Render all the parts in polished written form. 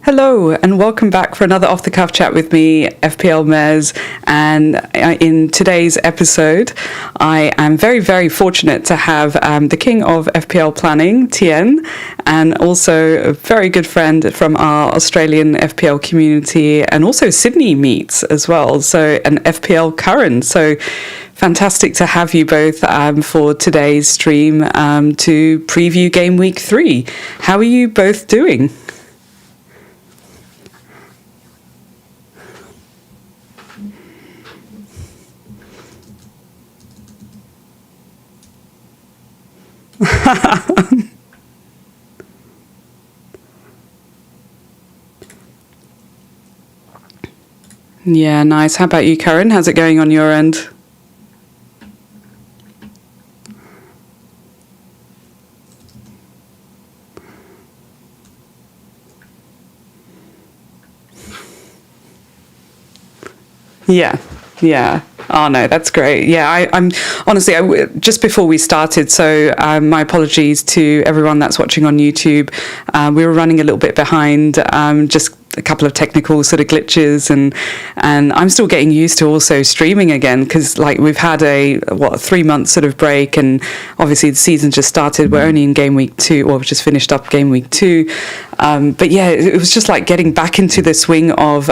Hello and welcome back for another Off the Cuff chat with me, FPL Mez. And in today's episode, I am very, very fortunate to have the king of FPL planning, Tien, and also a very good friend from our Australian FPL community and also Sydney meets as well. So an FPL Curran. So fantastic to have you both for today's stream to preview game week 3. How are you both doing? Yeah, nice. How about you, Karen? How's it going on your end? Yeah. Oh no, that's great. Yeah, I'm honestly, just before we started, so my apologies to everyone that's watching on YouTube. We were running a little bit behind, just a couple of technical sort of glitches, and I'm still getting used to also streaming again, because like we've had a 3-month sort of break, and obviously the season just started. We're only in game week 2, or just finished up game week 2. But yeah, it was just like getting back into the swing of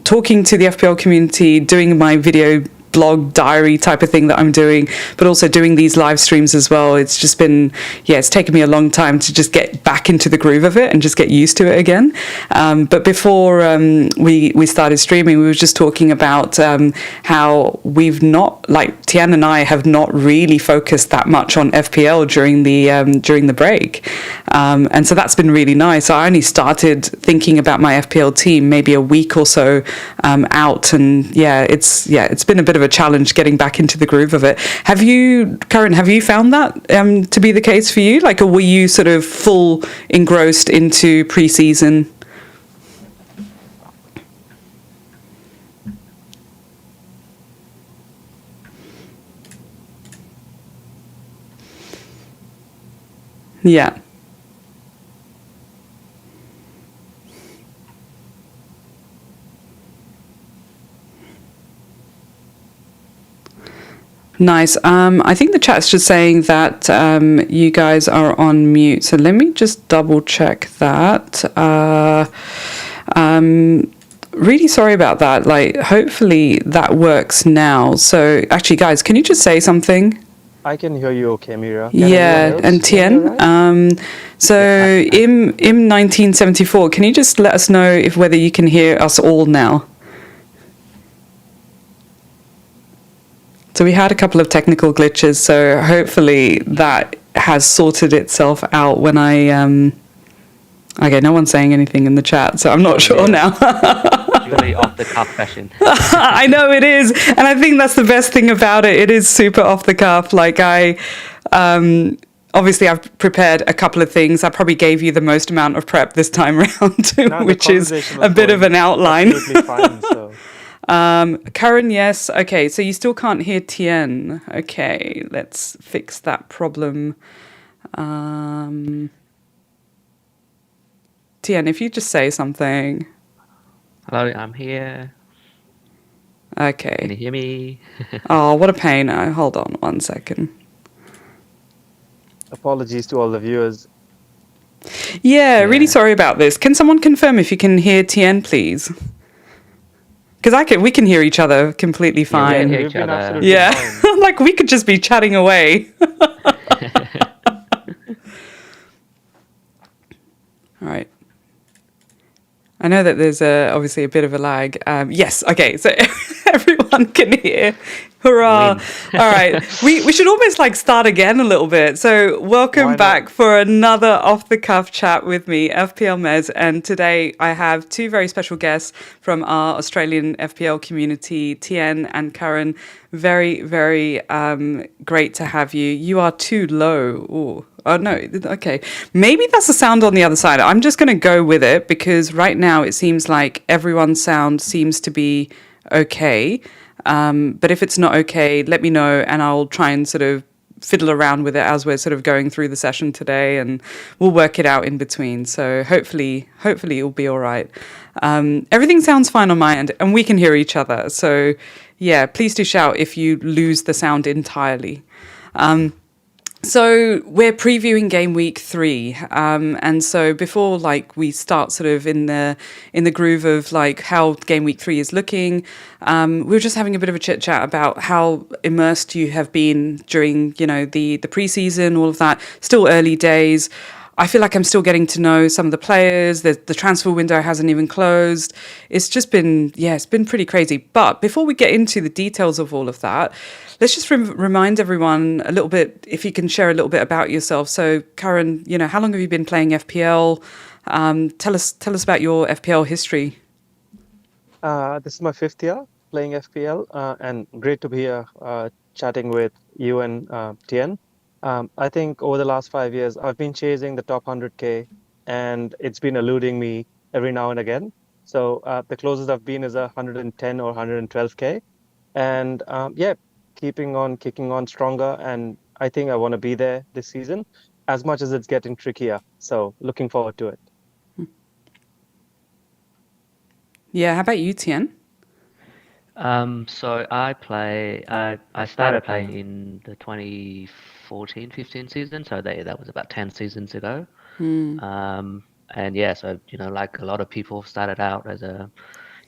talking to the FPL community, doing my video blog diary type of thing that I'm doing, but also doing these live streams as well. It's just been, it's taken me a long time to just get back into the groove of it and just get used to it again. But before we started streaming, we were just talking about how we've not, like Tian and I have not really focused that much on FPL during the break. And so that's been really nice. I only started thinking about my FPL team maybe a week or so out, and it's been a bit of a challenge getting back into the groove of it. Karen, have you found that to be the case for you? Like, or were you sort of full engrossed into pre-season? Yeah. Nice. I think the chat's just saying that you guys are on mute. So let me just double check that. Really sorry about that. Like, hopefully that works now. So actually, guys, can you just say something? I can hear you okay, Mira. And Tien. So Im 1974, can you just let us know whether you can hear us all now? So we had a couple of technical glitches, so hopefully that has sorted itself out when I... Okay, no one's saying anything in the chat, so I'm not sure now. Really off the cuff fashion. I know it is, and I think that's the best thing about it. It is super off the cuff. Like obviously I've prepared a couple of things. I probably gave you the most amount of prep this time around, which is a bit of an outline. Absolutely fine, so. Karen, yes. Okay, so you still can't hear Tien. Okay, let's fix that problem. Tien, if you just say something. Hello, I'm here. Okay. Can you hear me? Oh, what a pain. Hold on 1 second. Apologies to all the viewers. Yeah, really sorry about this. Can someone confirm if you can hear Tien, please? Because we can hear each other completely fine. Yeah. Fine. Like we could just be chatting away. All right. I know that there's obviously a bit of a lag. Yes, okay, so everyone can hear. Hurrah. All right, we should almost like start again a little bit. So welcome back for another off-the-cuff chat with me, FPL Mez. And today I have two very special guests from our Australian FPL community, Tien and Karen. Very, very great to have you. You are too low. Ooh. Oh, no. Okay. Maybe that's the sound on the other side. I'm just going to go with it because right now it seems like everyone's sound seems to be okay. But if it's not okay, let me know and I'll try and sort of fiddle around with it as we're sort of going through the session today, and we'll work it out in between. So hopefully it'll be all right. Everything sounds fine on my end, and we can hear each other. So yeah, please do shout if you lose the sound entirely. So we're previewing game week 3, and so before we start sort of in the groove of how game week 3 is looking, we were just having a bit of a chit chat about how immersed you have been during the preseason, all of that. Still early days. I feel like I'm still getting to know some of the players. The transfer window hasn't even closed. It's just been, it's been pretty crazy. But before we get into the details of all of that, let's just remind everyone a little bit, if you can share a little bit about yourself. So, Karen, how long have you been playing FPL? Tell us about your FPL history. This is my 5th year playing FPL, and great to be here chatting with you and Tien. I think over the last 5 years, I've been chasing the top 100K, and it's been eluding me every now and again. So the closest I've been is 110 or 112K, and kicking on stronger. And I think I want to be there this season, as much as it's getting trickier. So looking forward to it. Yeah, how about you, Tien? So I started playing in the 2014-15 season, so that was about 10 seasons ago. And yeah, so like a lot of people started out as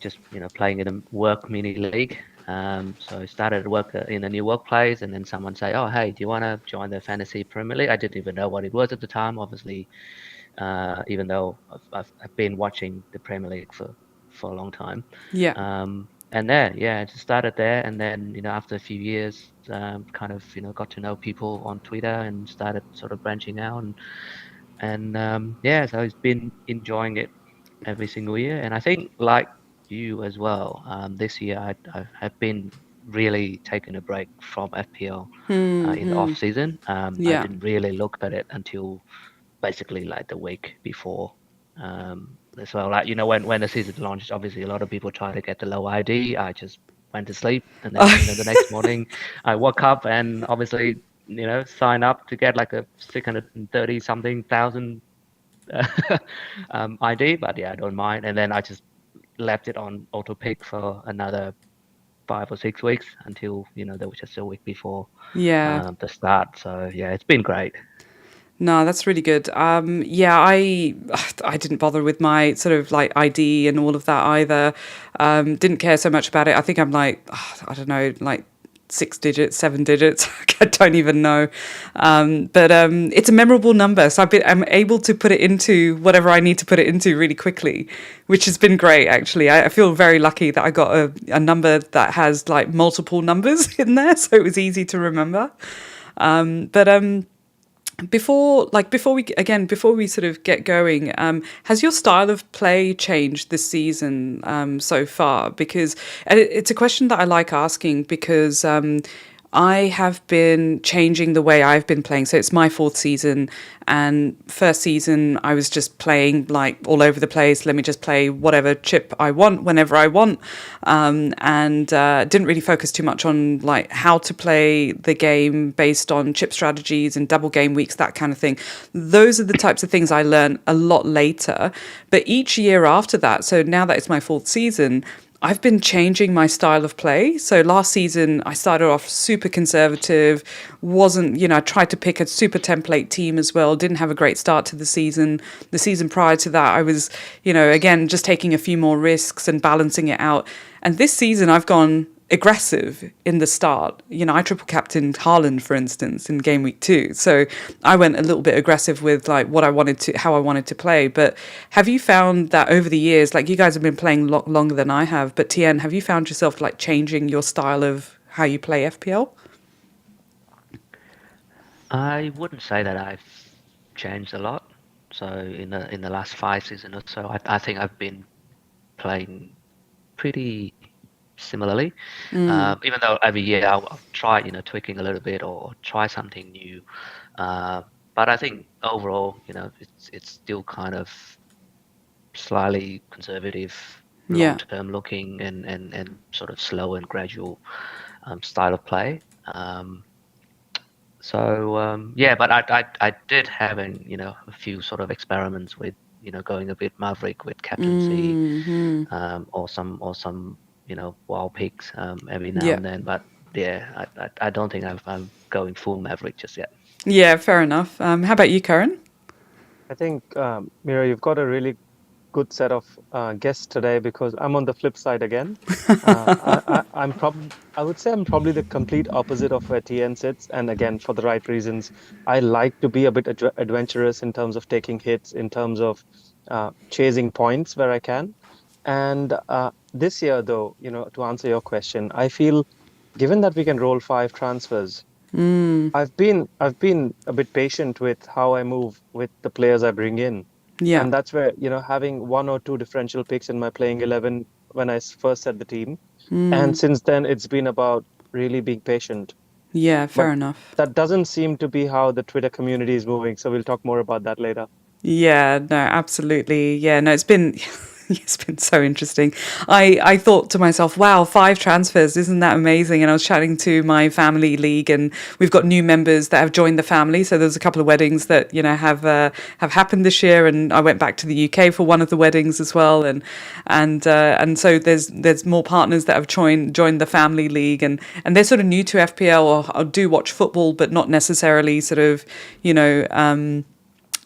just playing in a work mini league. So I started work in a new workplace, and then someone say, "Oh, hey, do you want to join the Fantasy Premier League?" I didn't even know what it was at the time, obviously, even though I've been watching the Premier League for a long time. Yeah. And then, I just started there, and then after a few years, kind of got to know people on Twitter and started sort of branching out, and so I've been enjoying it every single year. And I think like you as well, this year I have been really taking a break from FPL in the off season. I didn't really look at it until basically like the week before. As well, like when the season launched, obviously a lot of people try to get the low ID. I just went to sleep, and then the next morning I woke up and obviously sign up to get like a 630 something thousand ID. But yeah, I don't mind. And then I just left it on auto pick for another 5 or 6 weeks until there was just a week before the start. So yeah, it's been great. No, that's really good. I didn't bother with my sort of like ID and all of that either. Didn't care so much about it. I think I'm like, I don't know, like 6 digits, 7 digits. I don't even know. But it's a memorable number. So I'm able to put it into whatever I need to put it into really quickly, which has been great, actually. I feel very lucky that I got a number that has like multiple numbers in there. So it was easy to remember. Before we sort of get going, has your style of play changed this season so far? Because it's a question that I like asking because I have been changing the way I've been playing. So it's my 4th season, and first season I was just playing like all over the place. Let me just play whatever chip I want whenever I want, and didn't really focus too much on like how to play the game based on chip strategies and double game weeks, that kind of thing. Those are the types of things I learned a lot later. But each year after that, so now that it's my 4th season, I've been changing my style of play. So last season, I started off super conservative, I tried to pick a super template team as well, didn't have a great start to the season. The season prior to that, I was, again, just taking a few more risks and balancing it out. And this season, I've gone aggressive in the start. I triple captained Haaland, for instance, in game week 2. So I went a little bit aggressive with like how I wanted to play. But have you found that over the years, like you guys have been playing a lot longer than I have, but Tien, have you found yourself like changing your style of how you play FPL? I wouldn't say that I've changed a lot. So in the last 5 seasons or so, I think I've been playing pretty similarly. Even though every year I'll try, tweaking a little bit or try something new. But I think overall, it's still kind of slightly conservative, long-term looking and sort of slow and gradual style of play. Yeah, but I did have a few sort of experiments with going a bit maverick with captaincy, or some wild picks every now Yeah. and then. But yeah, I don't think I'm going full maverick just yet. Yeah, fair enough. How about you, Karen? I think, Mira, you've got a really good set of guests today because I'm on the flip side again. I would say I'm probably the complete opposite of where TN sits, and again, for the right reasons. I like to be a bit adventurous in terms of taking hits, in terms of chasing points where I can. And this year, though, to answer your question, I feel given that we can roll 5 transfers, I've been a bit patient with how I move with the players I bring in. Yeah. And that's where, having 1 or 2 differential picks in my playing 11 when I first set the team. And since then, it's been about really being patient. Yeah, But fair enough. that doesn't seem to be how the Twitter community is moving. So we'll talk more about that later. Yeah, no, absolutely. Yeah, no, it's been it's been so interesting. I thought to myself, wow, 5 transfers, isn't that amazing? And I was chatting to my family league, and we've got new members that have joined the family. So there's a couple of weddings that have happened this year, and I went back to the UK for one of the weddings as well, and so there's more partners that have joined the family league, and they're sort of new to FPL or do watch football, but not necessarily sort of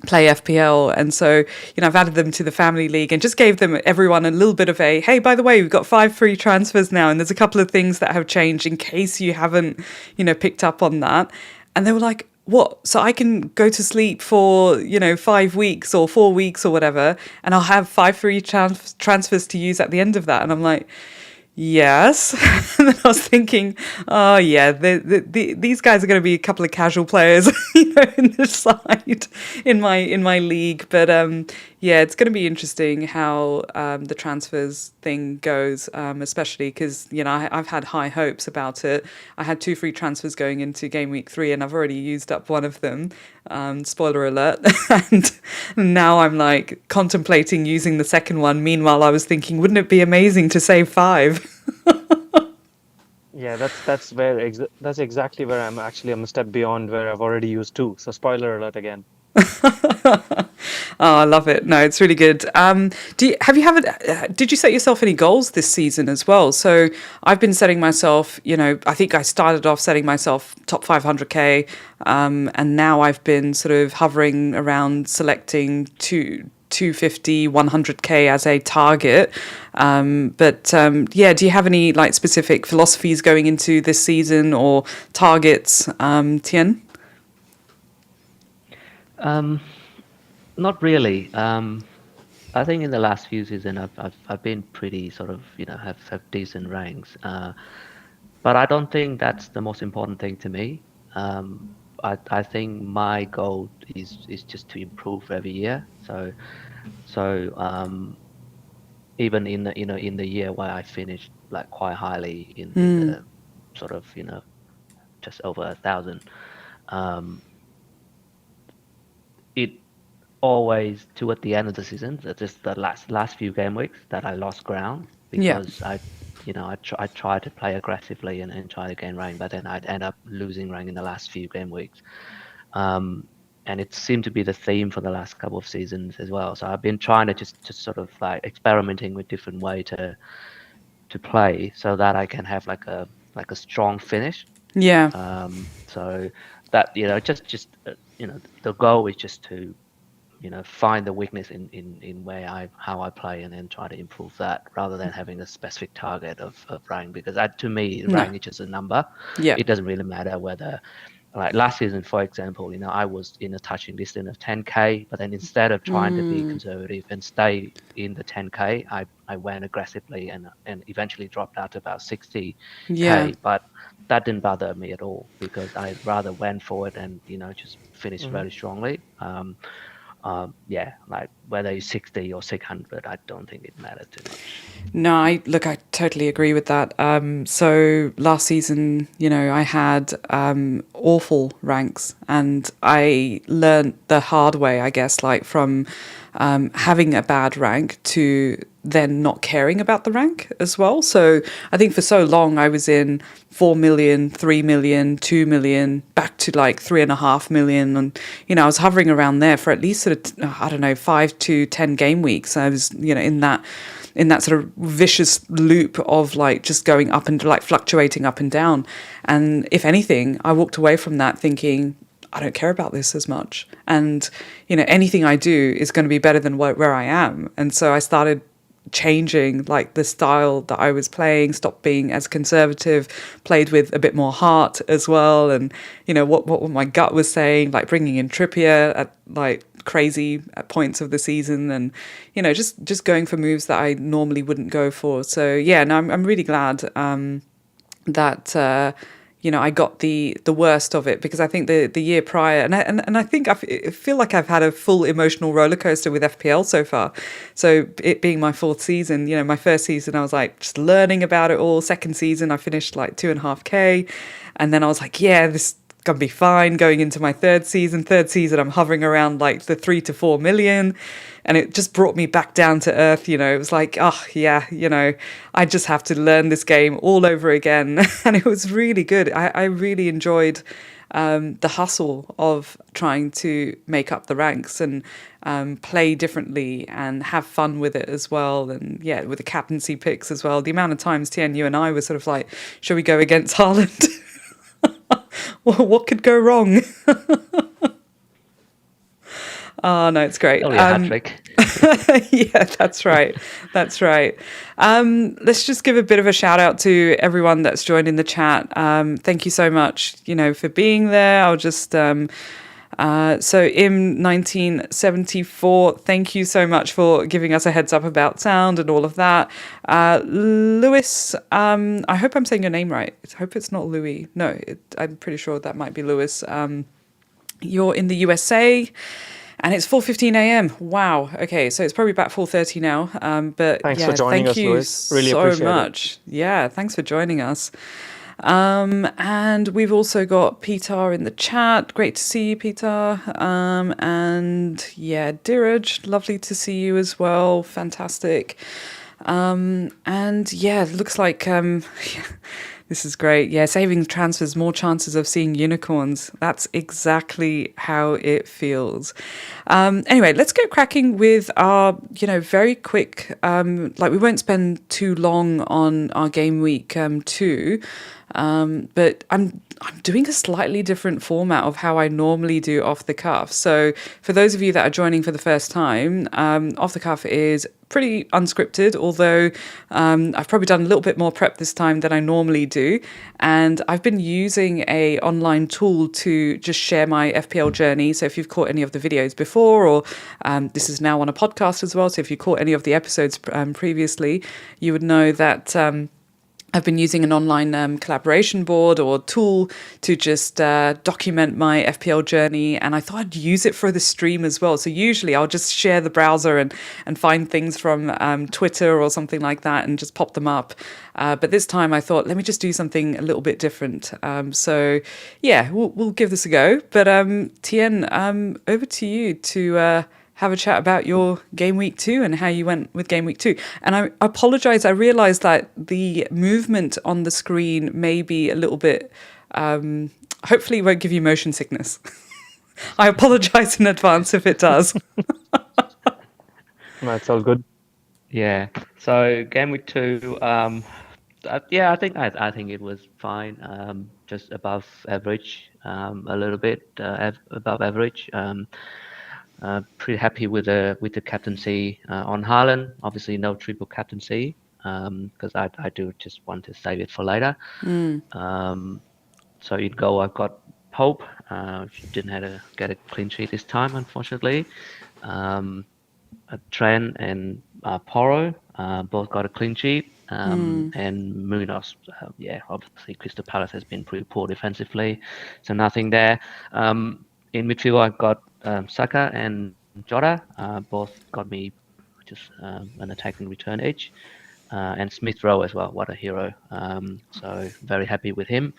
play FPL. And so, I've added them to the family league and just gave everyone a little bit of a, hey, by the way, we've got 5 free transfers now. And there's a couple of things that have changed in case you haven't, picked up on that. And they were like, what? So I can go to sleep for, 5 weeks or 4 weeks or whatever, and I'll have 5 free transfers to use at the end of that. And I'm like, yes. And then I was thinking, oh yeah, these guys are going to be a couple of casual players, in the side in my league. But yeah, it's going to be interesting how the transfers thing goes, especially because I've had high hopes about it. I had 2 free transfers going into game week 3, and I've already used up one of them. Spoiler alert. And now I'm like contemplating using the second one. Meanwhile, I was thinking, wouldn't it be amazing to save 5? Yeah, that's exactly where I'm a step beyond where I've already used 2. So spoiler alert again. Oh, I love it. No, it's really good. Did you set yourself any goals this season as well? So I've been setting myself, I think I started off setting myself top 500k, and now I've been sort of hovering around selecting 250, 100k as a target. Yeah, do you have any like specific philosophies going into this season or targets, Tien? Not really. I think in the last few seasons, I've been pretty sort of have decent ranks. But I don't think that's the most important thing to me. I think my goal is just to improve every year. So even in the year where I finished like quite highly in the sort of just over 1,000, it always toward the end of the season, just the last few game weeks that I lost ground Yeah. because I tried to play aggressively and try to gain rank, but then I'd end up losing rank in the last few game weeks. And it seemed to be the theme for the last couple of seasons as well. So I've been trying to just sort of like experimenting with different way to play so that I can have like a strong finish. Yeah. So that the goal is just to find the weakness in how I play and then try to improve that rather than having a specific target of rank, because that to me rank is just a number. Yeah. It doesn't really matter whether, like last season, for example, I was in a touching distance of 10k, but then instead of trying to be conservative and stay in the 10k, I went aggressively and eventually dropped out to about 60k. Yeah. But that didn't bother me at all because I rather went for it and just finished very strongly. Yeah, like whether it's 60 or 600, I don't think it matters too much. No, I totally agree with that. So last season, I had awful ranks, and I learned the hard way, I guess, like from having a bad rank to then not caring about the rank as well. So I think for so long I was in 4 million, 3 million, 2 million, back to like 3.5 million. And, I was hovering around there for at least sort of, I don't know, 5 to 10 game weeks. I was, in that sort of vicious loop of like just going up and like fluctuating up and down. And if anything, I walked away from that thinking, I don't care about this as much. And, anything I do is going to be better than where I am. And so I started changing like the style that I was playing, stopped being as conservative, played with a bit more heart as well. And, what my gut was saying, like bringing in Trippier at like crazy at points of the season and, just going for moves that I normally wouldn't go for. So yeah, no, I'm really glad that I got the worst of it, because I think the year prior, and I think I feel like I've had a full emotional roller coaster with FPL so far. So it being my 4th season, my first season I was like just learning about it all. Second season I finished like 2.5k, and then I was like, yeah, this is gonna be fine. Going into my third season I'm hovering around like the 3 to 4 million. And it just brought me back down to earth. It was like, oh yeah, I just have to learn this game all over again. And it was really good. I really enjoyed the hustle of trying to make up the ranks and play differently and have fun with it as well. And yeah, with the captaincy picks as well. The amount of times, Tien, you and I were sort of like, shall we go against Haaland? Well, what could go wrong? Oh, no, it's great. Only a hat trick. Yeah, that's right. That's right. Let's just give a bit of a shout out to everyone that's joined in the chat. Thank you so much, for being there. I'll just, so Im1974, thank you so much for giving us a heads up about sound and all of that. Lewis, I hope I'm saying your name right. I hope it's not Louis. No, I'm pretty sure that might be Lewis. You're in the USA. And it's 4:15 a.m. Wow. Okay, so it's probably about 4:30 now. But thanks yeah, for joining thank us, you Lewis. Really so appreciate much. it. Yeah, thanks for joining us. And we've also got Peter in the chat. Great to see you, Peter. And yeah, Diraj, lovely to see you as well. Fantastic. And yeah, it looks like this is great. Yeah, saving transfers, more chances of seeing unicorns. That's exactly how it feels. Anyway, let's get cracking with our, very quick, we won't spend too long on our game week 2. But I'm doing a slightly different format of how I normally do off the cuff. So for those of you that are joining for the first time, off the cuff is pretty unscripted, although I've probably done a little bit more prep this time than I normally do. And I've been using a online tool to just share my FPL journey. So if you've caught any of the videos before, or this is now on a podcast as well, so if you caught any of the episodes previously, you would know that I've been using an online collaboration board or tool to just document my FPL journey, and I thought I'd use it for the stream as well. So usually I'll just share the browser and find things from Twitter or something like that and just pop them up. But this time I thought, let me just do something a little bit different. So yeah, we'll give this a go. But Tien, over to you to have a chat about your game week 2 and how you went with game week 2. And I apologize. I realized that the movement on the screen may be a little bit, hopefully it won't give you motion sickness. I apologize in advance if it does. That's all good. Yeah. So game week 2, yeah, I think it was fine. Just above average, a little bit above average. Pretty happy with the captaincy on Haaland. Obviously, no triple captaincy because I do just want to save it for later. So in goal, I've got Pope. She didn't get a clean sheet this time, unfortunately. Trent and Porro both got a clean sheet. And Munoz, yeah, obviously Crystal Palace has been pretty poor defensively, so nothing there. In midfield, I've got Saka and Jota, both got me just an attacking return each. And Smith Rowe as well, what a hero. So very happy with him.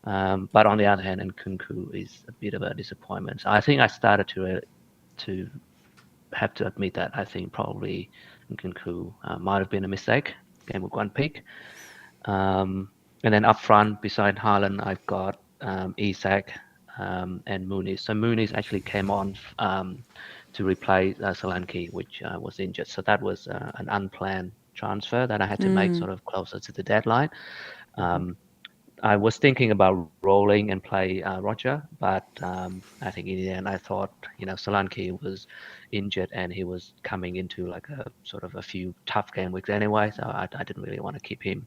But on the other hand, Nkunku is a bit of a disappointment. So I think I started to have to admit that I think probably Nkunku might have been a mistake. Game week 1 pick. And then up front, beside Haaland, I've got Isak and Muniz. So Muniz actually came on to replace Solanke, which was injured. So that was an unplanned transfer that I had to make sort of closer to the deadline. I was thinking about rolling and play Roger, but I think in the end I thought, Solanke was injured and he was coming into like a sort of a few tough game weeks anyway, so I didn't really want to keep him.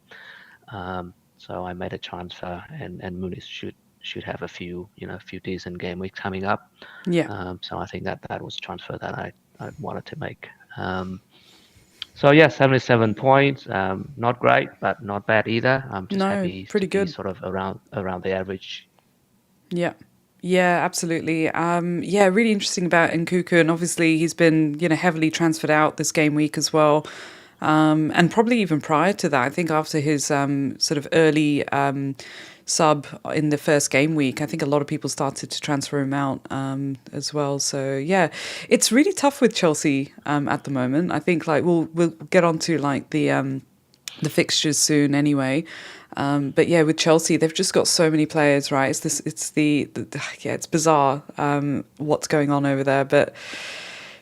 So I made a transfer, and Muniz should have a few decent game weeks coming up. Yeah. So I think that was a transfer that I wanted to make. So yeah, 77 points. Not great, but not bad either. I'm just No, happy pretty to be good. sort of around the average. Yeah. Yeah, absolutely. Yeah, really interesting about Nkuku, and obviously he's been, heavily transferred out this game week as well. And probably even prior to that, I think after his sort of early sub in the first game week, I think a lot of people started to transfer him out as well. So yeah, it's really tough with Chelsea at the moment. I think like we'll get onto like the fixtures soon anyway. But yeah, with Chelsea, they've just got so many players, right? It's bizarre what's going on over there. But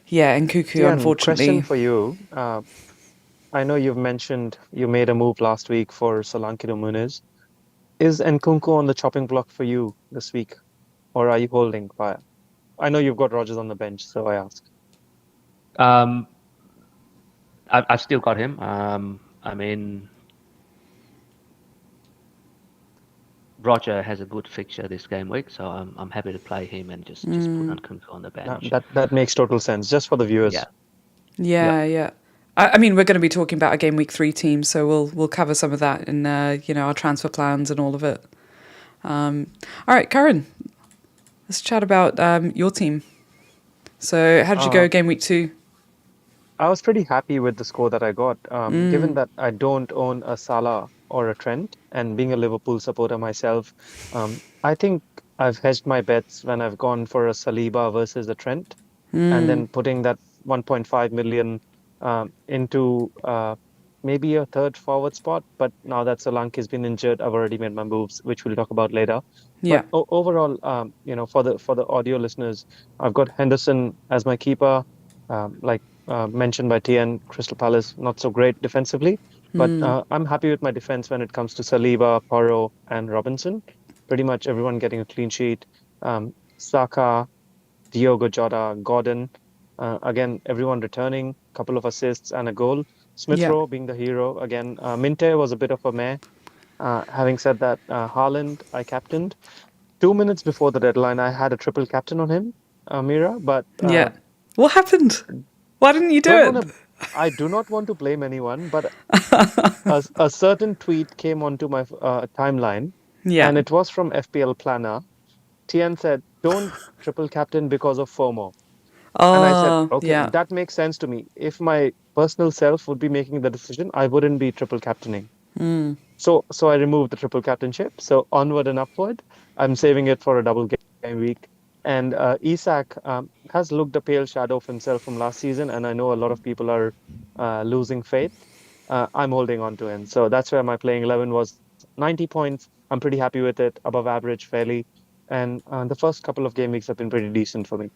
yeah, Nkuku, Tian, unfortunately. question for you. I know you've mentioned you made a move last week for Solanke to Muniz. Is Nkunku on the chopping block for you this week, or are you holding fire? I know you've got Rogers on the bench, so I ask. I've still got him. I mean, Roger has a good fixture this game week, so I'm happy to play him and just put Nkunku on the bench. That makes total sense. Just for the viewers. Yeah. I mean, we're going to be talking about a game week 3 team, so we'll cover some of that in our transfer plans and all of it. All right, Karen, let's chat about your team. So, how did you go game week 2? I was pretty happy with the score that I got. Given that I don't own a Salah or a Trent, and being a Liverpool supporter myself, I think I've hedged my bets when I've gone for a Saliba versus a Trent, and then putting that 1.5 million into maybe a third forward spot. But now that Solanke has been injured, I've already made my moves, which we'll talk about later. Yeah. But overall, for the audio listeners, I've got Henderson as my keeper. Like mentioned by TN, Crystal Palace not so great defensively, but I'm happy with my defense when it comes to Saliba, Porro, and Robinson. Pretty much everyone getting a clean sheet. Saka, Diogo Jota, Gordon. Again, everyone returning, couple of assists and a goal. Smith Rowe being the hero again. Minte was a bit of a meh. Having said that, Haaland I captained. 2 minutes before the deadline, I had a triple captain on him, Mira. But Yeah. What happened? Why didn't you do it? I do not want to blame anyone, but a certain tweet came onto my timeline, Yeah. and it was from FPL Planner. Tian said, "Don't triple captain because of FOMO." And I said, Oh, okay, yeah. that makes sense to me. If my personal self would be making the decision, I wouldn't be triple captaining. So I removed the triple captainship. So onward and upward, I'm saving it for a double game week. And Isak has looked a pale shadow of himself from last season, and I know a lot of people are losing faith. I'm holding on to him. So that's where my playing 11 was 90 points. I'm pretty happy with it, above average, fairly. And the first couple of game weeks have been pretty decent for me.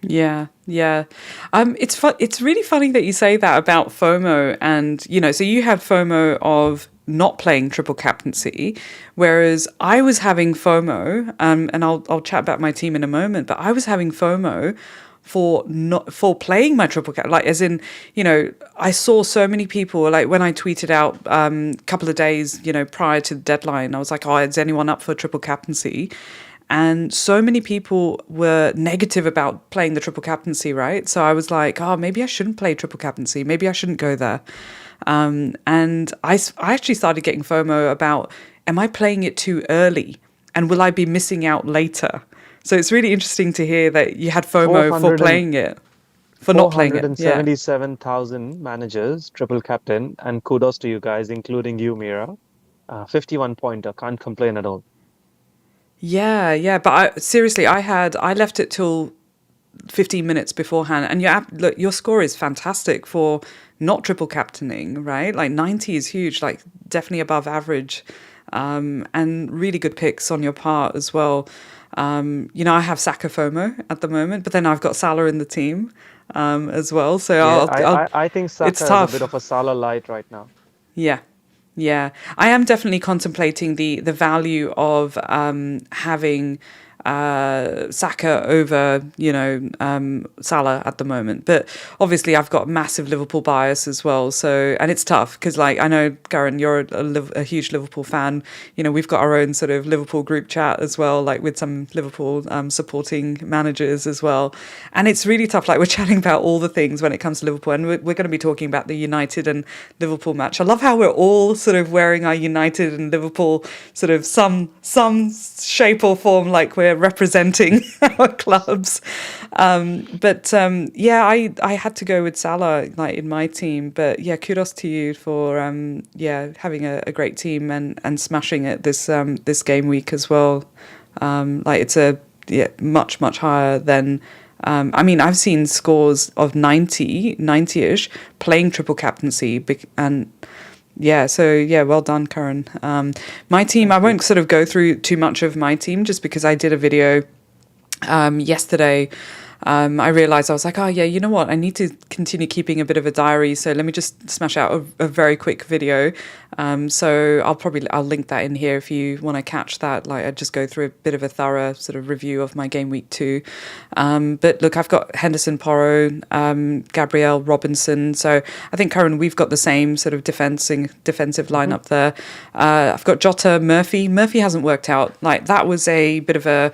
Yeah. It's really funny that you say that about FOMO, and so you had FOMO of not playing triple captaincy, whereas I was having FOMO, and I'll chat about my team in a moment, but I was having FOMO for playing my triple cap, like as in, I saw so many people, like when I tweeted out a couple of days, prior to the deadline, I was like, oh, is anyone up for triple captaincy? And so many people were negative about playing the triple captaincy, right? So I was like, oh, maybe I shouldn't play triple captaincy. Maybe I shouldn't go there. And I actually started getting FOMO about, am I playing it too early? And will I be missing out later? So it's really interesting to hear that you had FOMO for playing it, for not playing it. 477,000 managers, triple captain, and kudos to you guys, including you, Mira. 51 pointer, can't complain at all. Yeah. But seriously, I left it till 15 minutes beforehand, and look, your score is fantastic for not triple captaining, right? Like 90 is huge, like definitely above average, and really good picks on your part as well. I have Saka FOMO at the moment, but then I've got Salah in the team as well. So Yeah, I'll I think it's Saka is a bit tough. of a Salah light right now. Yeah. Yeah. I am definitely contemplating the value of having Saka over, Salah at the moment. But obviously I've got massive Liverpool bias as well. So, and it's tough because like, I know, Karen, you're a huge Liverpool fan. We've got our own sort of Liverpool group chat as well, like with some Liverpool supporting managers as well. And it's really tough. Like we're chatting about all the things when it comes to Liverpool, and we're going to be talking about the United and Liverpool match. I love how we're all sort of wearing our United and Liverpool sort of some shape or form, like we're representing our clubs. I had to go with Salah like in my team. But yeah, kudos to you for having a great team and smashing it this game week as well. Like it's much higher than. I've seen scores of 90-ish playing triple captaincy, and well done, Karan. My team, I won't sort of go through too much of my team just because I did a video yesterday. I realized I was like, oh yeah, you know what? I need to continue keeping a bit of a diary. So let me just smash out a very quick video. So I'll link that in here if you want to catch that. Like I just go through a bit of a thorough sort of review of my game week 2. But look, I've got Henderson, Porro, Gabriel, Robinson. So I think, Karen, we've got the same sort of defensive lineup there. I've got Jota, Murphy. Murphy hasn't worked out. Like that was a bit of a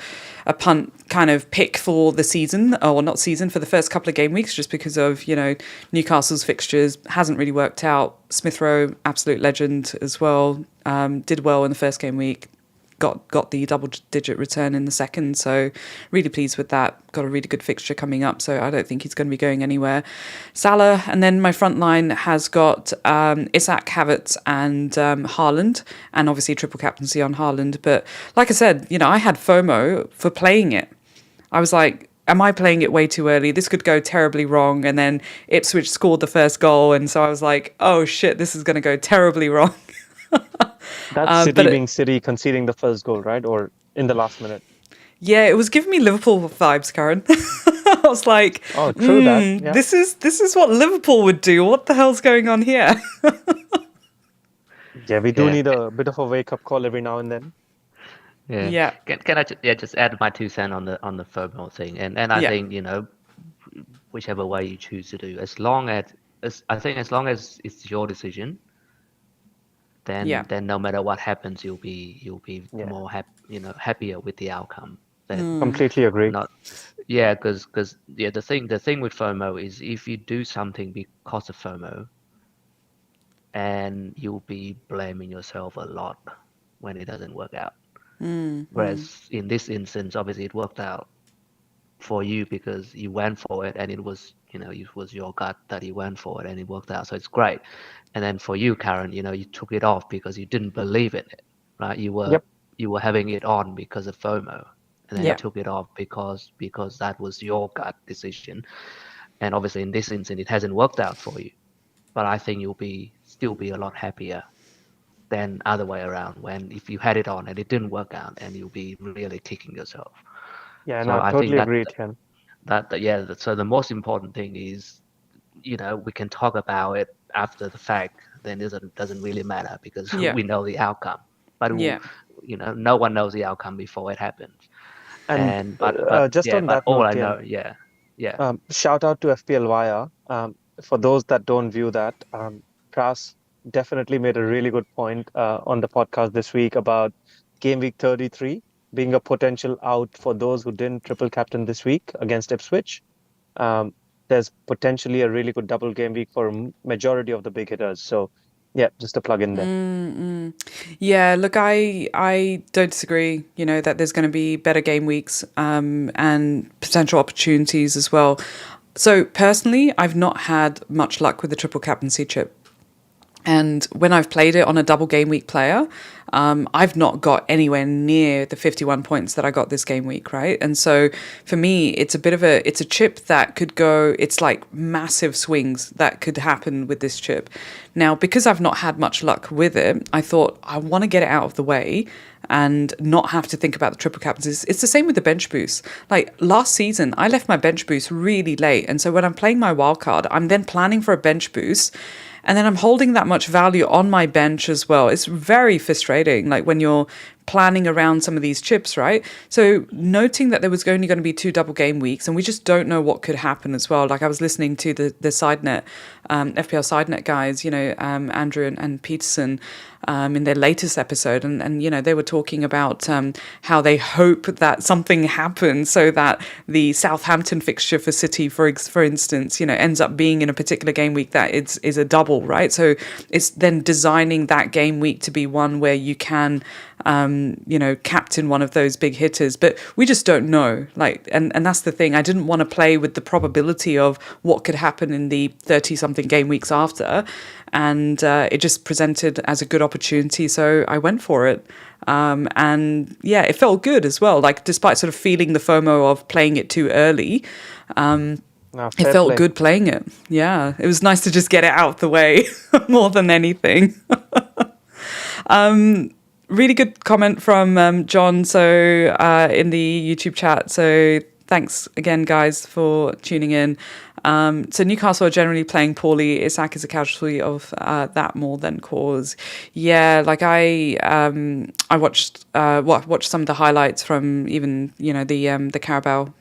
punt kind of pick for the season, or not season, for the first couple of game weeks, just because of, Newcastle's fixtures hasn't really worked out. Smith Rowe, absolute legend as well, did well in the first game week, got the double-digit return in the second, so really pleased with that. Got a really good fixture coming up, so I don't think he's going to be going anywhere. Salah, and then my front line has got Isak, Havertz, and Haaland, and obviously triple captaincy on Haaland. But like I said, I had FOMO for playing it. I was like, am I playing it way too early? This could go terribly wrong. And then Ipswich scored the first goal, and so I was like, oh shit, this is going to go terribly wrong. That's City being City conceding the first goal, right? Or in the last minute. Yeah, it was giving me Liverpool vibes, Karen. I was like, oh, true that. Yeah. This is what Liverpool would do. What the hell's going on here? Yeah, we do need a bit of a wake-up call every now and then. Yeah. Can I just add my 2 cents on the FOMO thing? And I think, whichever way you choose to do, as long as it's your decision, then no matter what happens, you'll be more happier with the outcome. Completely agree. Because the thing with FOMO is if you do something because of FOMO, and you'll be blaming yourself a lot when it doesn't work out. Whereas in this instance, obviously it worked out for you because you went for it, and it was your gut that you went for it, and it worked out. So it's great. And then for you, Karen, you took it off because you didn't believe in it, right? You were having it on because of FOMO, and then you took it off because that was your gut decision. And obviously in this instance, it hasn't worked out for you. But I think you'll still be a lot happier than other way around, when if you had it on and it didn't work out, and you'll be really kicking yourself. Yeah, and I totally agree, Ken. So the most important thing is, we can talk about it after the fact. Then it doesn't really matter because we know the outcome. But no one knows the outcome before it happens. But just on that all note, I know, shout out to FPL Wire. For those that don't view that, Pras definitely made a really good point on the podcast this week about game week 33 being a potential out for those who didn't triple captain this week against Ipswich. There's potentially a really good double game week for a majority of the big hitters. So yeah, just a plug in there. Yeah, look, I don't disagree, that there's going to be better game weeks and potential opportunities as well. So personally, I've not had much luck with the triple captaincy chip. And when I've played it on a double game week player, I've not got anywhere near the 51 points that I got this game week, right? And so for me, it's a chip that could go, it's like massive swings that could happen with this chip. Now, because I've not had much luck with it, I thought I want to get it out of the way and not have to think about the triple captains. It's the same with the bench boost. Like last season, I left my bench boost really late. And so when I'm playing my wild card, I'm then planning for a bench boost. And then I'm holding that much value on my bench as well. It's very frustrating, like when you're planning around some of these chips, right? So noting that there was only going to be 2 double game weeks, and we just don't know what could happen as well. Like I was listening to the SideNet, FPL SideNet guys, Andrew and Peterson, in their latest episode, and they were talking about how they hope that something happens so that the Southampton fixture for City, for instance, ends up being in a particular game week that is a double, right? So it's then designing that game week to be one where you can captain one of those big hitters, but we just don't know. And that's the thing. I didn't want to play with the probability of what could happen in the 30-something game weeks after, and it just presented as a good opportunity, so I went for it. And yeah, it felt good as well. Like despite sort of feeling the FOMO of playing it too early, it felt good playing it. Yeah, it was nice to just get it out the way more than anything. Really good comment from John. So in the YouTube chat. So thanks again, guys, for tuning in. So Newcastle are generally playing poorly. Isak is a casualty of that more than cause. Yeah, like I watched some of the highlights from even the Carabao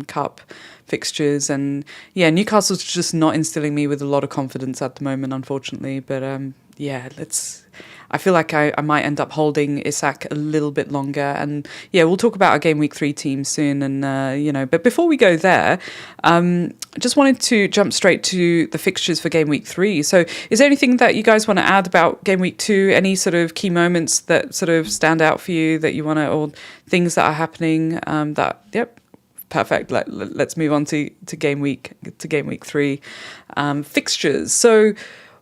Cup fixtures, and yeah, Newcastle's just not instilling me with a lot of confidence at the moment, unfortunately. But yeah, I feel like I might end up holding Isak a little bit longer. And yeah, we'll talk about our game week 3 team soon. And, but before we go there, I just wanted to jump straight to the fixtures for game week 3. So is there anything that you guys want to add about game week 2? Any sort of key moments that sort of stand out for you that you want to, or things that are happening yep. Perfect. Let's move on to game week 3 fixtures. So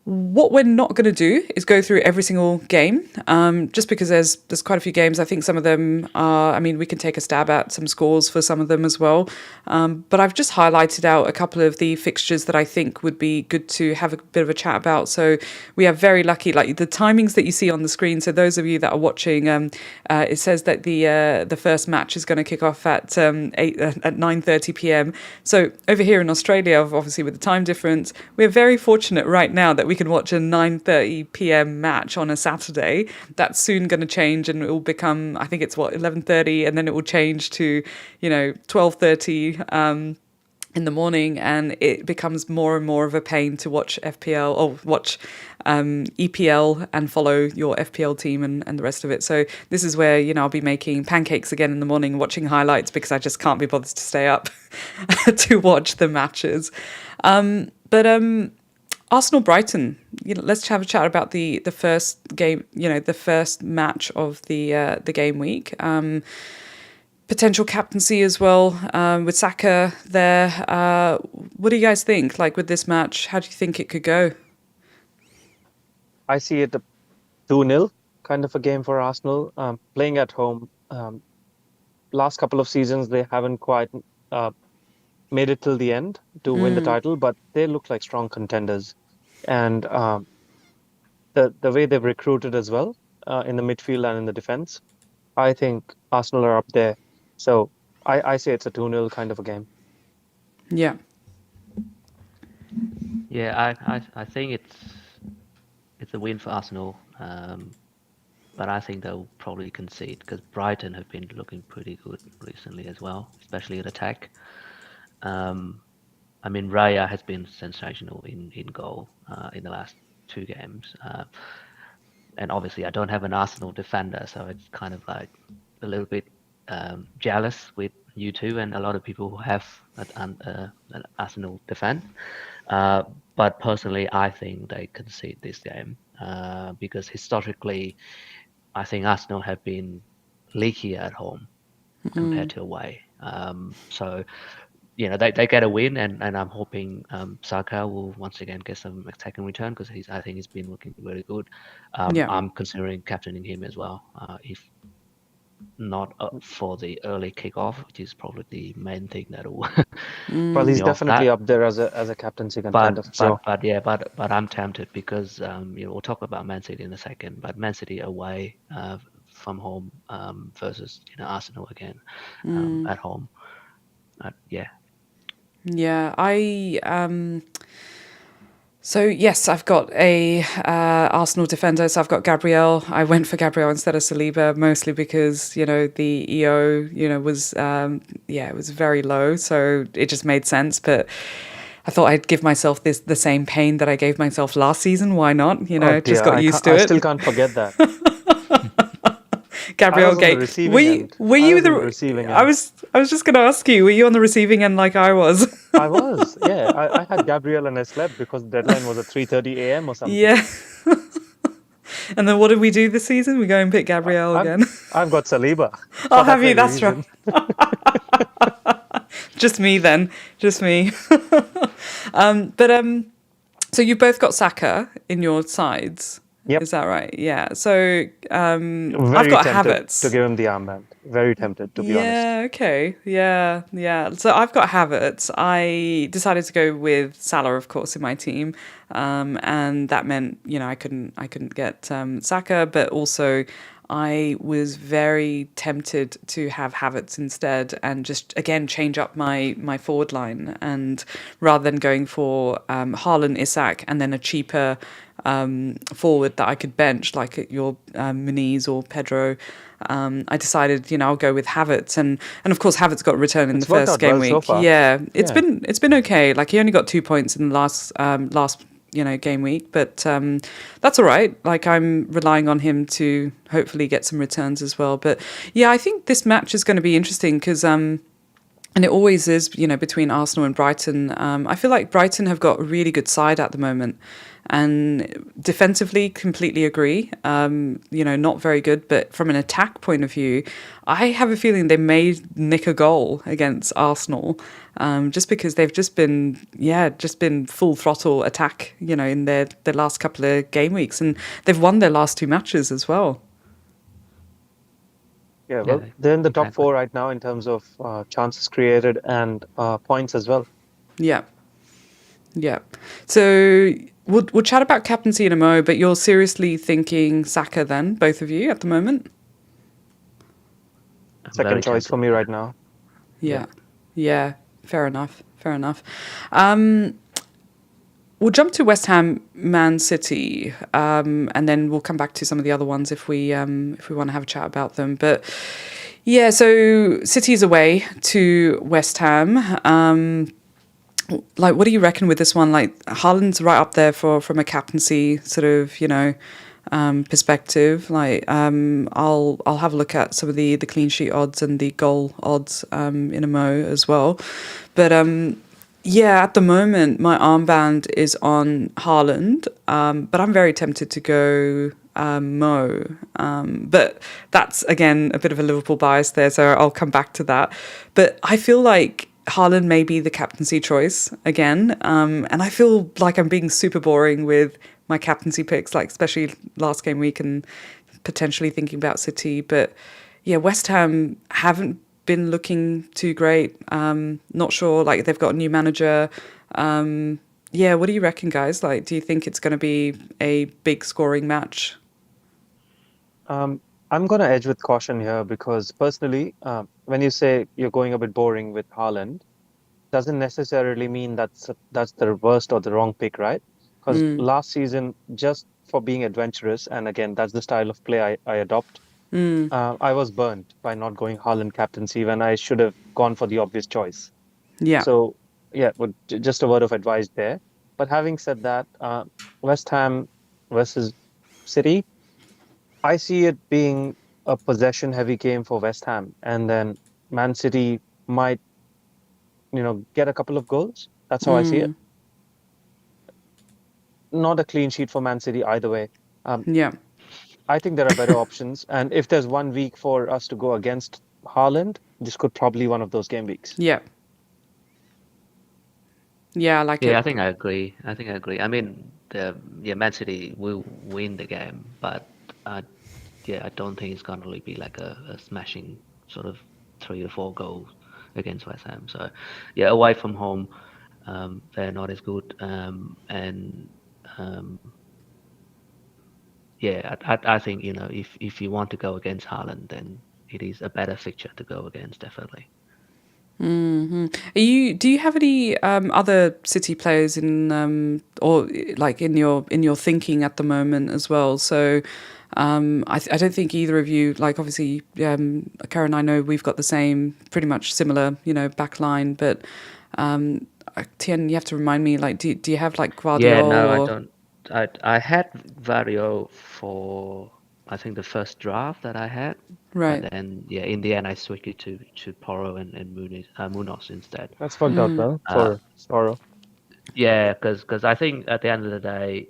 what we're not going to do is go through every single game, just because there's quite a few games. I think some of them are, we can take a stab at some scores for some of them as well. But I've just highlighted out a couple of the fixtures that I think would be good to have a bit of a chat about. So we are very lucky, like the timings that you see on the screen. So those of you that are watching, it says that the first match is going to kick off at 9:30 p.m. So over here in Australia, obviously with the time difference, we're very fortunate right now that we can watch a 9:30 p.m. match on a Saturday. That's soon going to change, and it will become, I think it's 11:30, and then it will change to 12:30 in the morning, and it becomes more and more of a pain to watch FPL or watch EPL and follow your FPL team and the rest of it. So this is where I'll be making pancakes again in the morning, watching highlights, because I just can't be bothered to stay up to watch the matches. But Arsenal Brighton, let's have a chat about the first game, the first match of the game week. Potential captaincy as well, with Saka there. What do you guys think? Like with this match, how do you think it could go? I see it a 2-0 kind of a game for Arsenal. Playing at home, last couple of seasons they haven't quite made it till the end to win the title, but they look like strong contenders. And the way they've recruited as well in the midfield and in the defense, I think Arsenal are up there. So I say it's a 2-0 kind of a game. Yeah. Yeah, I think it's a win for Arsenal, but I think they'll probably concede because Brighton have been looking pretty good recently as well, especially at attack. Raya has been sensational in goal in the last 2 games. And obviously I don't have an Arsenal defender, so it's kind of like a little bit jealous with you two and a lot of people who have an Arsenal defense. But personally, I think they concede this game because historically, I think Arsenal have been leaky at home compared to away. So they get a win, and I'm hoping Saka will once again get some attacking return because I think he's been looking very good. Yeah. I'm considering captaining him as well, if not for the early kickoff, which is probably the main thing that will Well, put he's me off definitely that. up there as a captaincy contender for sure. But I'm tempted because we'll talk about Man City in a second. But Man City away from home versus Arsenal again at home. Yeah. Yeah, so yes, I've got a Arsenal defender. So I've got Gabriel. I went for Gabriel instead of Saliba, mostly because the EO was it was very low, so it just made sense. But I thought I'd give myself the same pain that I gave myself last season. Why not? Oh Just dear, got used to I it. still can't forget that. Gabriel I was on the Gate. receiving end. Were I you was on the? the receiving I end. was just going to ask you. Were you on the receiving end like I was? I was, yeah. I had Gabriel and I slept because the deadline was at 3:30 a.m. or something. Yeah. And then what did we do this season? We go and pick Gabriel I've, again. I've got Saliba Oh, for that have you? very That's right. reason. Just me then. Just me. So you both got Saka in your sides. Yep. Is that right? Yeah. So I've Very got tempted Havertz. to give him the armband. Very tempted, to be honest. Yeah, okay. Yeah. So I've got Havertz. I decided to go with Salah, of course, in my team. And that meant, I couldn't get Saka, but also I was very tempted to have Havertz instead and just again change up my forward line, and rather than going for Haaland, Isak, and then a cheaper forward that I could bench like your Muniz or Pedro. I decided, I'll go with Havertz, and of course Havertz got a return in the worked first out game well week. so far. Yeah, it's Yeah. been okay. Like he only got 2 points in the last game week, but that's all right. Like I'm relying on him to hopefully get some returns as well. But yeah, I think this match is going to be interesting because. And it always is, between Arsenal and Brighton. I feel like Brighton have got a really good side at the moment. And defensively, completely agree. Not very good. But from an attack point of view, I have a feeling they may nick a goal against Arsenal. Just because they've just been full throttle attack, in their last couple of game weeks. And they've won their last 2 matches as well. Yeah, well, Yeah, they're in the top exactly. 4 right now in terms of chances created and points as well. Yeah. So we'll chat about captaincy in a mo, but you're seriously thinking Saka then, both of you at the moment? I'm Second very choice tempted. for me right now. Yeah. Fair enough. We'll jump to West Ham, Man City, and then we'll come back to some of the other ones if we want to have a chat about them. But yeah, so City's away to West Ham. What do you reckon with this one? Like Haaland's right up there from a captaincy sort of perspective. Like I'll have a look at some of the clean sheet odds and the goal odds in a mo as well. But yeah, at the moment, my armband is on Haaland, but I'm very tempted to go Mo. But that's, again, a bit of a Liverpool bias there, so I'll come back to that. But I feel like Haaland may be the captaincy choice again, and I feel like I'm being super boring with my captaincy picks, like especially last game week and potentially thinking about City. But yeah, West Ham haven't been looking too great. Not sure, like they've got a new manager. Yeah, what do you reckon, guys? Like, do you think it's going to be a big scoring match? I'm going to edge with caution here because personally, when you say you're going a bit boring with Haaland, doesn't necessarily mean that's the worst or the wrong pick, right? Because last season, just for being adventurous, and again, that's the style of play I adopt, I was burnt by not going Haaland captaincy when I should have gone for the obvious choice. Yeah. So, yeah, just a word of advice there. But having said that, West Ham versus City, I see it being a possession-heavy game for West Ham, and then Man City might, get a couple of goals. That's how I see it. Not a clean sheet for Man City either way. Yeah. I think there are better options, and if there's 1 week for us to go against Haaland, this could probably be one of those game weeks. Yeah. Yeah, I like Yeah, it. I think I agree. I mean, Man City will win the game, but uh, yeah, I don't think it's gonna really be like a smashing sort of 3 or 4 goals against West Ham. So yeah, away from home, they're not as good. And um, yeah, I think if you want to go against Haaland, then it is a better fixture to go against, definitely. Do you have any other City players in or like in your thinking at the moment as well? So I don't think either of you, like obviously Karen, I know we've got the same pretty much similar back line, but Tien, you have to remind me, like do you have like Yeah, Guardiol no, I or don't. I had Vario for I think the first draft that I had, but right? then yeah, in the end I switched it to Poro and Munoz instead. That's worked out well Uh, for Soro. yeah, because I think at the end of the day,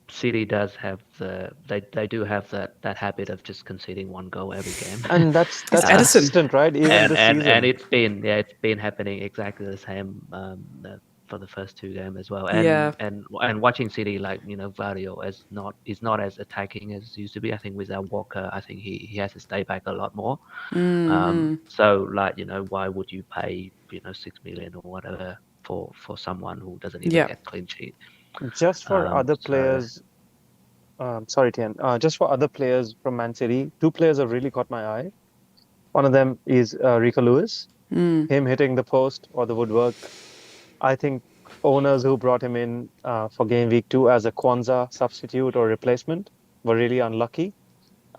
City does have they do have that habit of just conceding 1 goal every game. And that's It's uh, Edison. consistent, right? Even and this and and season. it's been happening exactly the same for the first 2 games as well. Yeah. And watching City, like Vario is not as attacking as used to be. I think without Walker, I think he has to stay back a lot more. So like why would you pay 6 million or whatever for someone who doesn't even Yeah. get clean sheet? Just for other So players, sorry, Tian. Just for other players from Man City, two players have really caught my eye. One of them is Rico Lewis. Him hitting the post or the woodwork. I think owners who brought him in for game week 2 as a Kwanzaa substitute or replacement were really unlucky.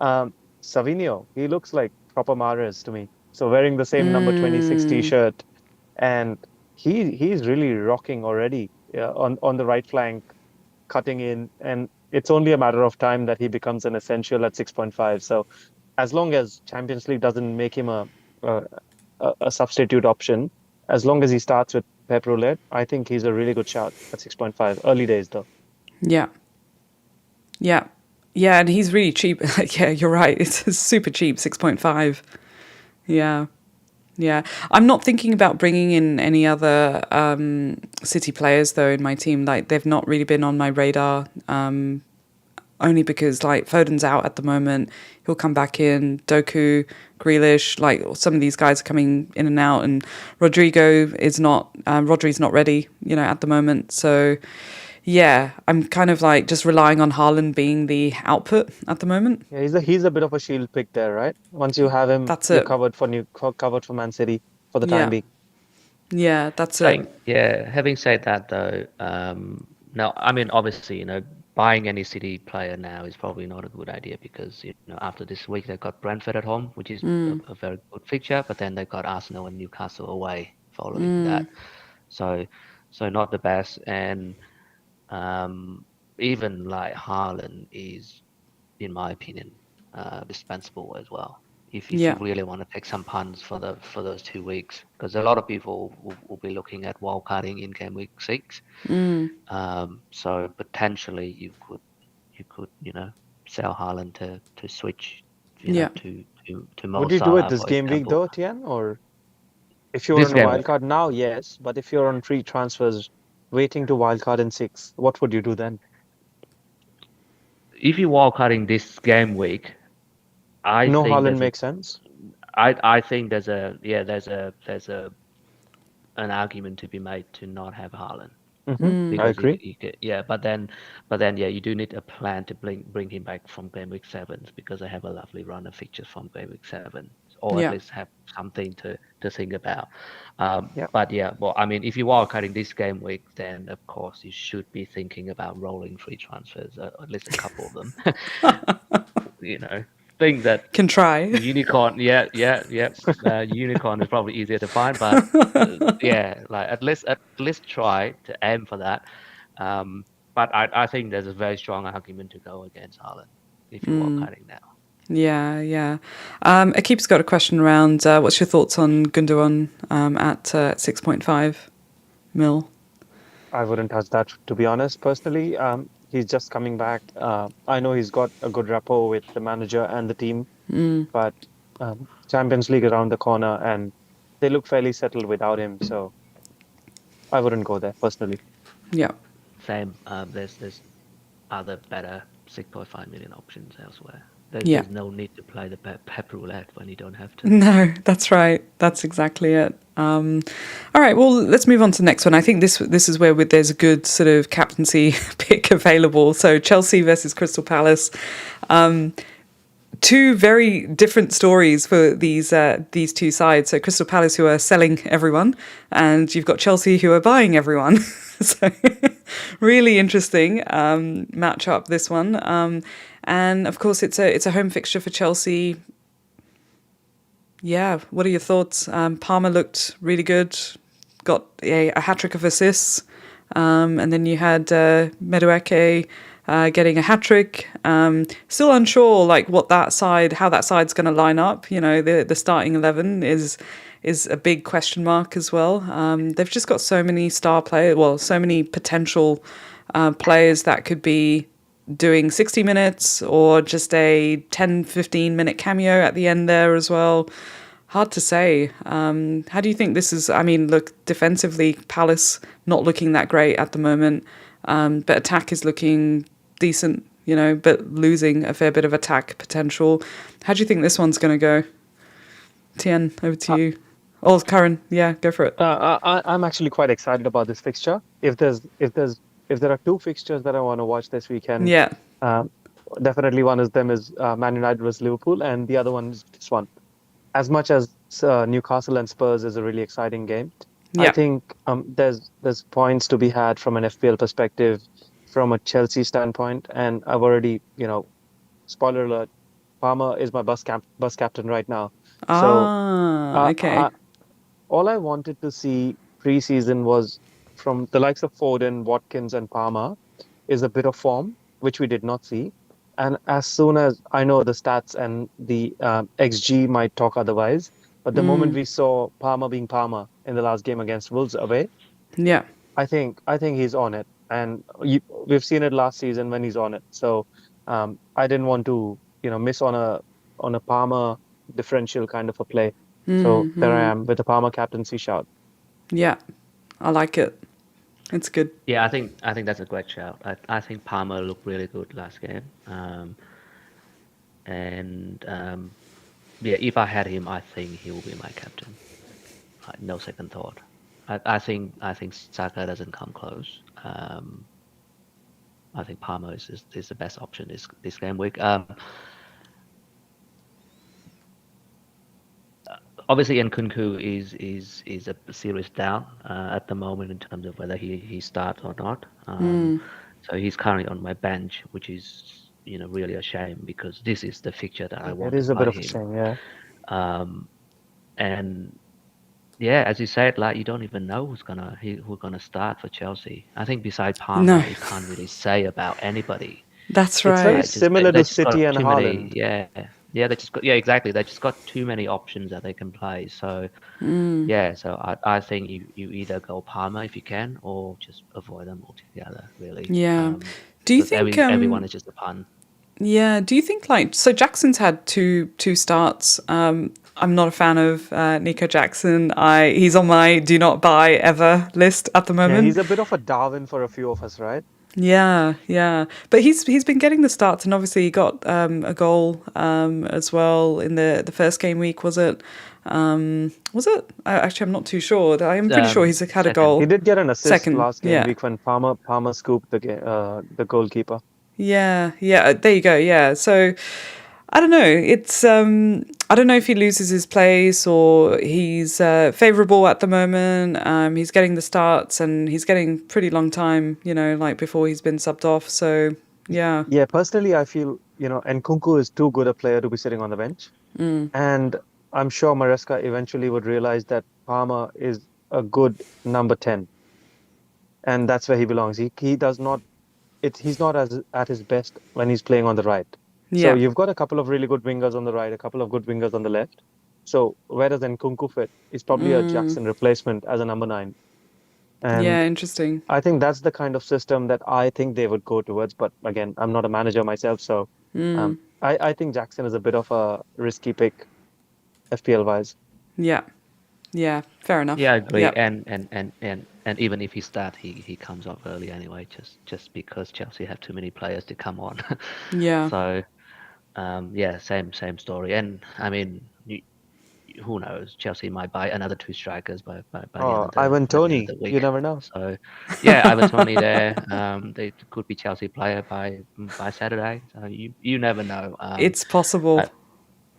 Um, Savinio, he looks like proper Mahrez to me. So wearing the same number 26 t-shirt, and he's really rocking already on the right flank, cutting in, and it's only a matter of time that he becomes an essential at 6.5. So as long as Champions League doesn't make him a, a substitute option, as long as he starts with Pep Roulette, I think he's a really good shout at 6.5. Early days though. Yeah. Yeah. Yeah, and he's really cheap. Yeah, you're right. It's super cheap, 6.5. Yeah. Yeah. I'm not thinking about bringing in any other City players, though, in my team. Like, they've not really been on my radar, only because, like, Foden's out at the moment. He'll come back in. Doku, Grealish, like, some of these guys are coming in and out. And Rodri's not ready, at the moment. So, yeah, I'm kind of, like, just relying on Haaland being the output at the moment. Yeah, he's a bit of a shield pick there, right? Once you have him, That's you're it. covered for Man City for the time Yeah. being. Yeah, that's it. saying yeah, having said that though, now I mean obviously buying any City player now is probably not a good idea because after this week they've got Brentford at home, which is a very good fixture, but then they've got Arsenal and Newcastle away following that. So not the best. And um, even like Haaland is, in my opinion, dispensable as well. If you Yeah. really want to take some punts for those 2 weeks, because a lot of people will be looking at wildcarding in game week 6. So potentially you could sell Haaland to switch Yeah. to Mo Would you do it Salah, this for game week example. though, Tian? Or if you're This on a game wild week. card now, yes. But if you're on free transfers, waiting to wild card in 6, what would you do then? If you wildcarding this game week, I No think Haaland there's a makes sense. I think there's a an argument to be made to not have Haaland. I Because agree. but then yeah, you do need a plan to bring him back from game week 7 because they have a lovely run of fixtures from game week 7, or at Yeah. least have something to think about. Yeah. But yeah, well, I mean, if you are cutting this game week, then of course you should be thinking about rolling free transfers, at least a couple of them. you know, think that Can try. unicorn, yeah. Unicorn is probably easier to find, but yeah, like at least try to aim for that. But I think there's a very strong argument to go against Haaland if you are cutting now. Yeah, yeah. Akib's got a question around what's your thoughts on Gundogan at 6.5 mil? I wouldn't touch that, to be honest, personally. He's just coming back. I know he's got a good rapport with the manager and the team, but Champions League around the corner, and they look fairly settled without him. So I wouldn't go there personally. Yeah. Same. There's other better 6.5 million options elsewhere. Yeah. There's no need to play the pep roulette when you don't have to. No, that's right. That's exactly it. All right, well, let's move on to the next one. I think this is where there's a good sort of captaincy pick available. So Chelsea versus Crystal Palace. Two very different stories for these two sides. So Crystal Palace, who are selling everyone, and you've got Chelsea, who are buying everyone. So really interesting matchup, this one. And of course, it's a home fixture for Chelsea. Yeah, what are your thoughts? Palmer looked really good, got a hat-trick of assists, and then you had Madueke getting a hat-trick. Still unsure like how that side's going to line up. You know, the starting 11 is a big question mark as well. They've just got so many star players, so many potential players that could be doing 60 minutes or just a 10-15 minute cameo at the end there as well. Hard to say. How do you think this is? I mean, look, defensively, Palace not looking that great at the moment, but attack is looking decent, you know, but losing a fair bit of attack potential. How do you think this one's going to go? Tien, over to you. Oh, Karen, yeah, go for it. I'm actually quite excited about this fixture. If there are two fixtures that I want to watch this weekend, Yeah, definitely one of them is Man United versus Liverpool, and the other one is this one. As much as Newcastle and Spurs is a really exciting game, I yeah, think there's points to be had from an FPL perspective, from a Chelsea standpoint, and I've already, spoiler alert, Palmer is my bus captain right now. So uh, okay. uh, all I wanted to see preseason was from the likes of Foden, Watkins, and Palmer is a bit of form, which we did not see. And as soon as I know the stats and the XG might talk otherwise, but the moment we saw Palmer being Palmer in the last game against Wolves away, Yeah, I think he's on it, and we've seen it last season when he's on it. So I didn't want to miss on a Palmer differential kind of a play. So there I am with the Palmer captaincy shout. yeah, I like it. It's good. Yeah, I think that's a great shout. I think Palmer looked really good last game. Yeah, if I had him, I think he will be my captain. No second thought. I think Saka doesn't come close. I think Palmer is the best option this game week. Obviously, Nkunku is a serious doubt at the moment in terms of whether he starts or not. So he's currently on my bench, which is really a shame because this is the fixture that I It want to is a bit play of a him. shame, yeah. And yeah, as you said, like you don't even know who's gonna start for Chelsea. I think beside No, Palmer, you can't really say about anybody. that's It's very right. similar They to just got City and too many. Haaland. Yeah, exactly. They just got too many options that they can play. So yeah, so I think you either go Palmer if you can, or just avoid them altogether. Really, Yeah. Do you because think everyone is just a pun. yeah, do you think so Jackson's had two starts. I'm not a fan of Nico Jackson. He's on my do not buy ever list at the Yeah, he's moment. a bit of a Darwin for a few of us, right? Yeah, yeah. But he's been getting the starts and obviously he got a goal as well in the first game week, was it? Was it? Actually, I'm not too sure. I'm pretty sure he's had a Second. He goal. did get an assist Second, last game yeah. week when Palmer scooped the goalkeeper. Yeah, yeah, there you go. Yeah. So I don't know. It's I don't know if he loses his place or he's favourable at the moment. He's getting the starts and he's getting pretty long time, like before he's been subbed off. So yeah. Yeah, personally, I feel, Nkunku is too good a player to be sitting on the bench. And I'm sure Maresca eventually would realize that Palmer is a good number 10, and that's where he belongs. He does not he's not as at his best when he's playing on the right. So Yeah. you've got a couple of really good wingers on the right, a couple of good wingers on the left. So where does Nkunku fit? He's probably a Jackson replacement as a number 9. Yeah, And interesting. I think that's the kind of system that I think they would go towards. But again, I'm not a manager myself, so I think Jackson is a bit of a risky pick, FPL wise. Yeah. Yeah, fair enough. Yeah, I agree. Yeah. And And even if he starts, he comes off early anyway, just because Chelsea have too many players to come on. Yeah. So yeah, same story. And I mean, who knows? Chelsea might buy another two strikers by the end Oh, of the Ivan by the end of Toney, the you week. never know. So yeah, Ivan Toney there. They could be Chelsea player by Saturday. So you never know. It's possible.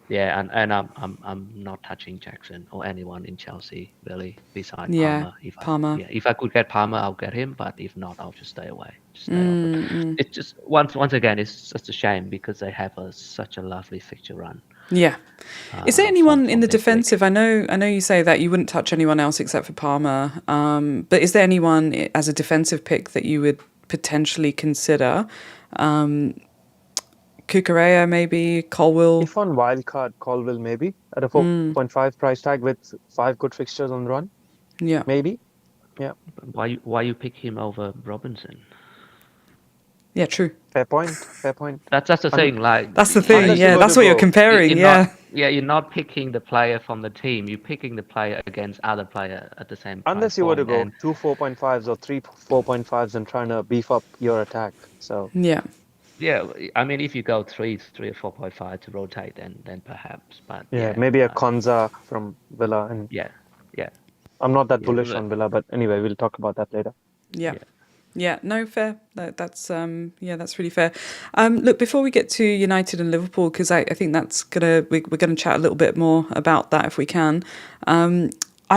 Yeah, and I'm not touching Jackson or anyone in Chelsea really beside Yeah, Palmer. Palmer. If I could get Palmer, I'll get him. But if not, I'll just stay away. Just stay off it. It's just once again, it's just a shame because they have such a lovely fixture run. Yeah. Is there anyone in the from this week. defensive? I know you say that you wouldn't touch anyone else except for Palmer. But is there anyone as a defensive pick that you would potentially consider? Kukurea maybe, Colwill. If on wildcard, Colville maybe at a 4.5 price tag with 5 good fixtures on the run, Yeah. maybe. Yeah, Why you pick him over Robinson? Yeah, true. fair point. Fair point. That's the thing. Like That's the thing. Unless you Yeah, were that's to what you're go- comparing. you're Yeah. you're not picking the player from the team. You're picking the player against other player at the same Unless price you were to point. go And 2 4.5s or 3 4.5s and trying to beef up your attack. So Yeah. yeah, I mean, if you go three or 4.5 to rotate, then perhaps. But yeah, yeah, maybe a Konza from Villa. And yeah, yeah, I'm not that yeah. bullish on Villa, but anyway, we'll talk about that later. Yeah. Yeah. Yeah, no, fair. That's that's really fair. Look, before we get to United and Liverpool, because I think that's we're gonna chat a little bit more about that if we can. I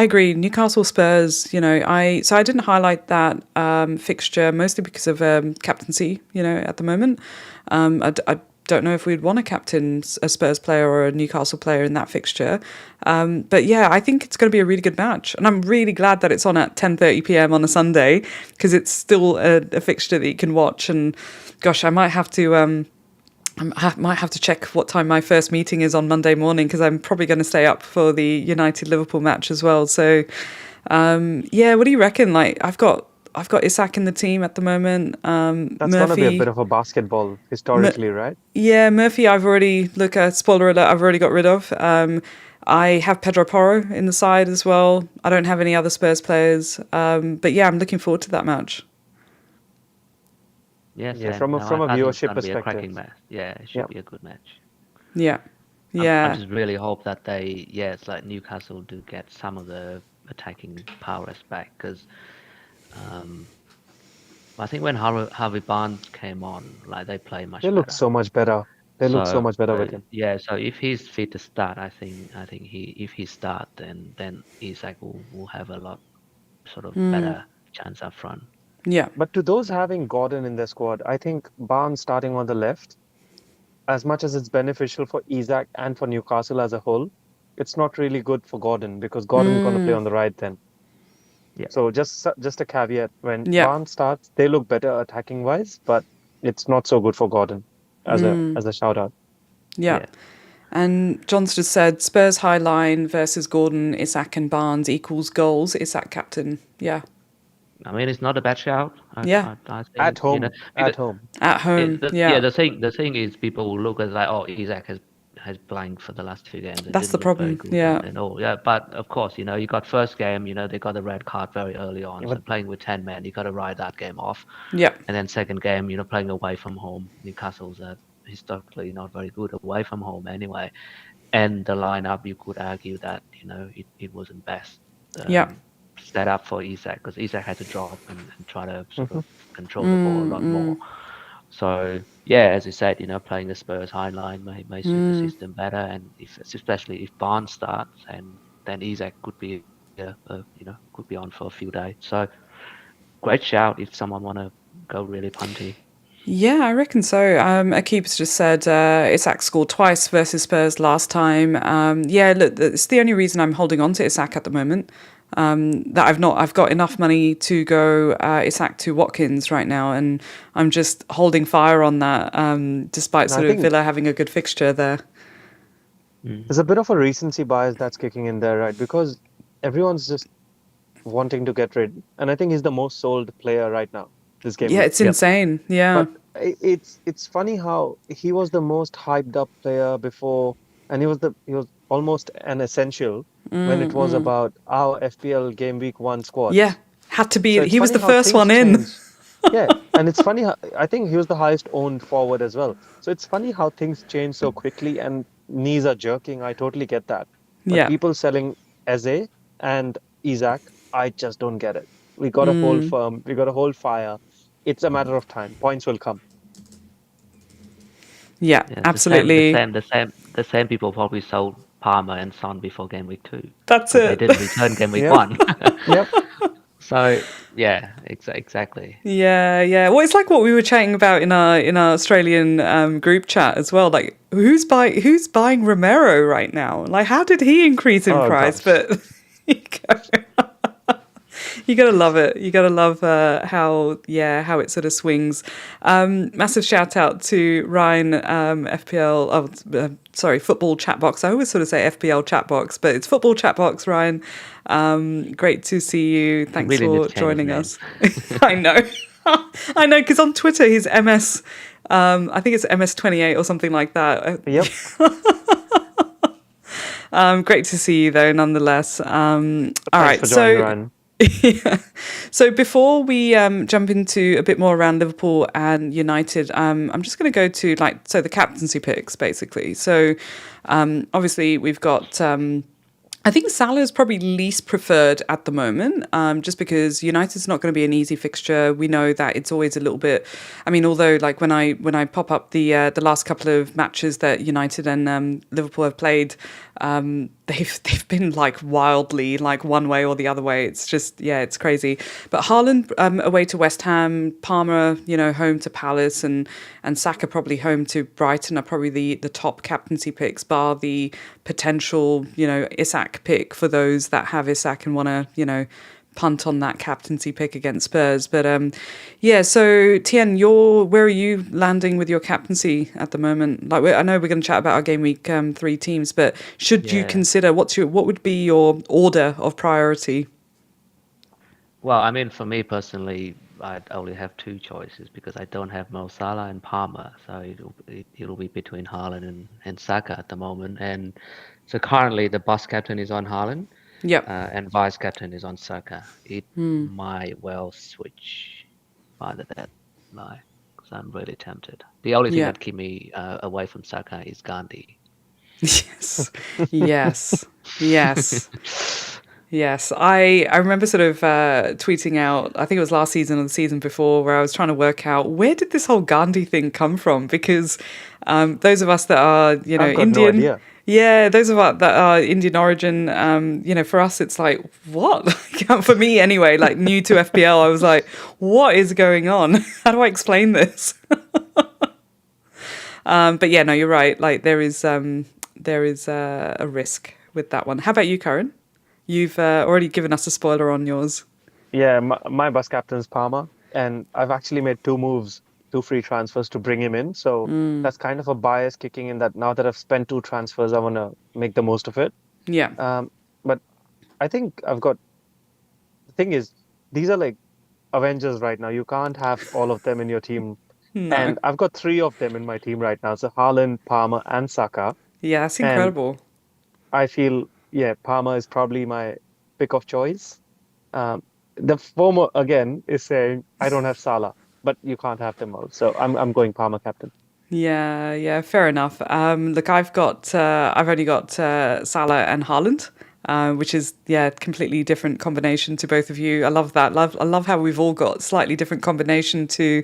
agree. Newcastle Spurs. I didn't highlight that fixture mostly because of captaincy. At the moment, I don't know if we'd want to captain a Spurs player or a Newcastle player in that fixture. But yeah, I think it's going to be a really good match. And I'm really glad that it's on at 10:30 p.m. on a Sunday because it's still a fixture that you can watch. And gosh, I might have to check what time my first meeting is on Monday morning because I'm probably going to stay up for the United Liverpool match as well. So yeah, what do you reckon? Like I've got Isak in the team at the moment. That's Murphy, gonna be a bit of a basketball historically, right? yeah, Murphy, I've already, spoiler alert, I've already got rid of. I have Pedro Porro in the side as well. I don't have any other Spurs players. But yeah, I'm looking forward to that match. Yeah, Yeah, same. from a No, I think it's viewership gonna be a cracking perspective. match. Yeah, it should Yeah. be a good match. Yeah. I Yeah. just really hope that it's like Newcastle do get some of the attacking prowess back because I think when Harvey Barnes came on, like they play much They look better. so much better. They look so much better with him. Yeah, so if he's fit to start, I think if he start, then Isak will have a lot sort of better chance up front. Yeah. But to those having Gordon in their squad, I think Barnes starting on the left, as much as it's beneficial for Isak and for Newcastle as a whole, it's not really good for Gordon because Gordon's going to play on the right then. Yeah. So just a caveat, when Yeah. Barnes starts, they look better attacking wise, but it's not so good for Gordon as a shout out. Yeah. And John's just said Spurs high line versus Gordon, Isak and Barnes equals goals. Isak captain. Yeah. I mean, it's not a bad shout. I think, At home. because- At home. At home. The thing is, people will look at like, oh, Isak has blanked for the last 2 games. That's the Didn't look very problem, good yeah. and all. Yeah, but of course, you got first game, they got a red card very early on. So playing with 10 men, you got to ride that game off. Yeah. And then second game, playing away from home. Newcastle's historically not very good away from home anyway. And the lineup, you could argue that it wasn't best. Set up for Isak because Isak had to drop and try to sort of control the ball a lot more. So yeah, as you said, playing the Spurs high line may suit the system better, and especially if Barnes starts, and then Isak could be could be on for a few days. So great shout if someone want to go really punty. Yeah, I reckon so. Akib's just said Isak scored twice versus Spurs last time. Yeah, look, it's the only reason I'm holding on to Isak at the moment. That I've got enough money to go Isak to Watkins right now, and I'm just holding fire on that, despite sort of Villa having a good fixture there. There's a bit of a recency bias that's kicking in there, right? Because everyone's just wanting to get rid, and I think he's the most sold player right now this game. Yeah, it's insane. Yeah, but it's funny how he was the most hyped up player before, and he was almost an essential when it was about our FPL game week 1 squad. Yeah, had to be. So it's He was funny the how first things one in. change. Yeah, and it's funny how I think he was the highest owned forward as well. So it's funny how things change so quickly and knees are jerking. I totally get that. But Yeah. people selling Eze and Isaac, I just don't get it. We got to hold Mm, firm. We got to hold fire. It's a matter of time. Points will come. yeah, Yeah, it's absolutely. the same people probably sold Palmer and Son before game week 2 That's because they it. didn't return game week Yep. 1. Yep. So yeah, exactly. Yeah, yeah. Well, it's like what we were chatting about in our Australian group chat as well. Like, who's buying Romero right now? Like, how did he increase in Oh price? gosh. But you gotta love it. You gotta love how it sort of swings. Massive shout out to Ryan, FPL. Sorry, football chat box. I always sort of say FPL chat box, but it's football chat box. Ryan, great to see you. He Thanks really needs for to change his joining name. us. I know, I know, because on Twitter he's MS. I think it's MS28 or something like that. Yep. Great to see you though, nonetheless. All Thanks right, for joining, so. Ryan. Yeah. So before we jump into a bit more around Liverpool and United, I'm just going to go to the captaincy picks basically. So obviously we've got. I think Salah is probably least preferred at the moment, just because United's not going to be an easy fixture. We know that it's always a little bit. I mean, although like when I pop up the last couple of matches that United and Liverpool have played, they've been like wildly like one way or the other way. It's just it's crazy. But Haaland away to West Ham, Palmer home to Palace, and Saka probably home to Brighton are probably the top captaincy picks, bar the potential Isak pick for those that have Isak and want to punt on that captaincy pick against Spurs. But so Tien, where are you landing with your captaincy at the moment? Like I know we're going to chat about our game week 3 teams, but should you Yeah. consider what would be your order of priority? Well, I mean, for me personally, I only have 2 choices because I don't have Mo Salah and Palmer, so it'll be between Haaland and Saka at the moment. And so currently the bus captain is on Haaland, Yep. and vice captain is on Saka. It might well switch by the deadline because I'm really tempted. The only thing Yeah. that keep me away from Saka is Gandhi. Yes. Yes. Yes. Yes, I remember sort of tweeting out, I think it was last season or the season before, where I was trying to work out where did this whole Gandhi thing come from? Because those of us that are, I've got no Indian, idea. yeah, those of us that are Indian origin, for us it's like, what? For me anyway, like new to FPL, I was like, what is going on? How do I explain this? But yeah, no, you're right. Like there is a risk with that one. How about you, Karen? You've already given us a spoiler on yours. Yeah, my bus captain's Palmer, and I've actually made 2 moves, 2 free transfers to bring him in. So that's kind of a bias kicking in that now that I've spent 2 transfers, I want to make the most of it. Yeah. But I think the thing is, these are like Avengers right now. You can't have all of them in your team. No. And I've got 3 of them in my team right now. So Haaland, Palmer, and Saka. Yeah, that's And incredible. I feel, yeah, Palmer is probably my pick of choice. The former again is saying I don't have Salah, but you can't have them all. So I'm going Palmer captain. Yeah, yeah, fair enough. Look, I've only got Salah and Haaland, which is completely different combination to both of you. I love that. I love how we've all got slightly different combination to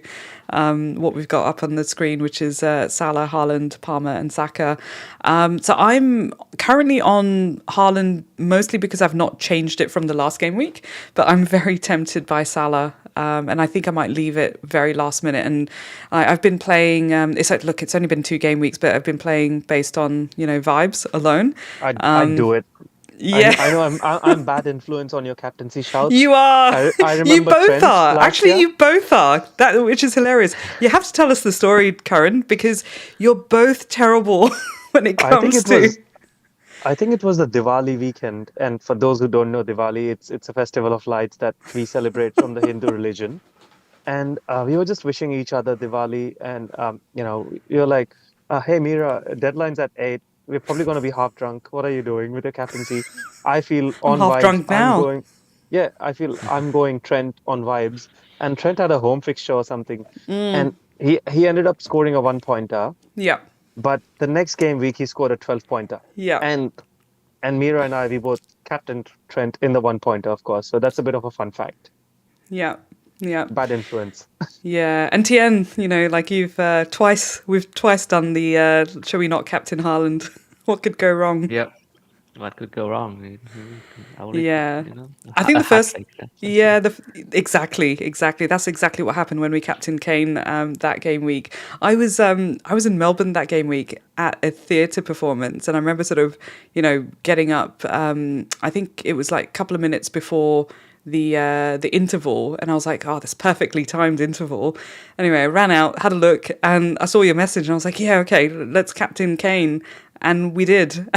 what we've got up on the screen, which is Salah, Haaland, Palmer, and Saka. So I'm currently on Haaland mostly because I've not changed it from the last game week, but I'm very tempted by Salah. And I think I might leave it very last minute. And I've been playing. It's only been 2 game weeks, but I've been playing based on vibes alone. I'd do it. Yeah, I know I'm bad influence on your captaincy shouts. you are. I You remember both Trent are. last Actually, year. you both are. That which is hilarious. You have to tell us the story, Karen, because you're both terrible when it comes to. I think it was the Diwali weekend, and for those who don't know Diwali, it's a festival of lights that we celebrate from the Hindu religion. And we were just wishing each other Diwali, and you're like, "Hey Mira, deadline's at 8. We're probably going to be half drunk. What are you doing with your captaincy?" I feel I'm on half vibes. drunk now. Yeah, I feel I'm going Trent on vibes, and Trent had a home fixture or something, and he ended up scoring a 1 pointer. Yeah. But the next game week he scored a 12 pointer, Yeah. and Mira and I we both captained Trent in the 1 pointer, of course. So that's a bit of a fun fact. Yeah. Yeah. Bad influence. Yeah. And Tien, like we've twice done the shall we not captain Haaland? What could go wrong? Yep. What could go wrong? Only, Yeah. I a think the hat first, trick. That's it. yeah, exactly. That's exactly what happened when we captained Kane that game week. I was in Melbourne that game week at a theatre performance, and I remember sort of, getting up. I think it was like a couple of minutes before the interval, and I was like, oh, this perfectly timed interval. Anyway, I ran out, had a look, and I saw your message, and I was like, yeah, okay, let's captain Kane, and we did.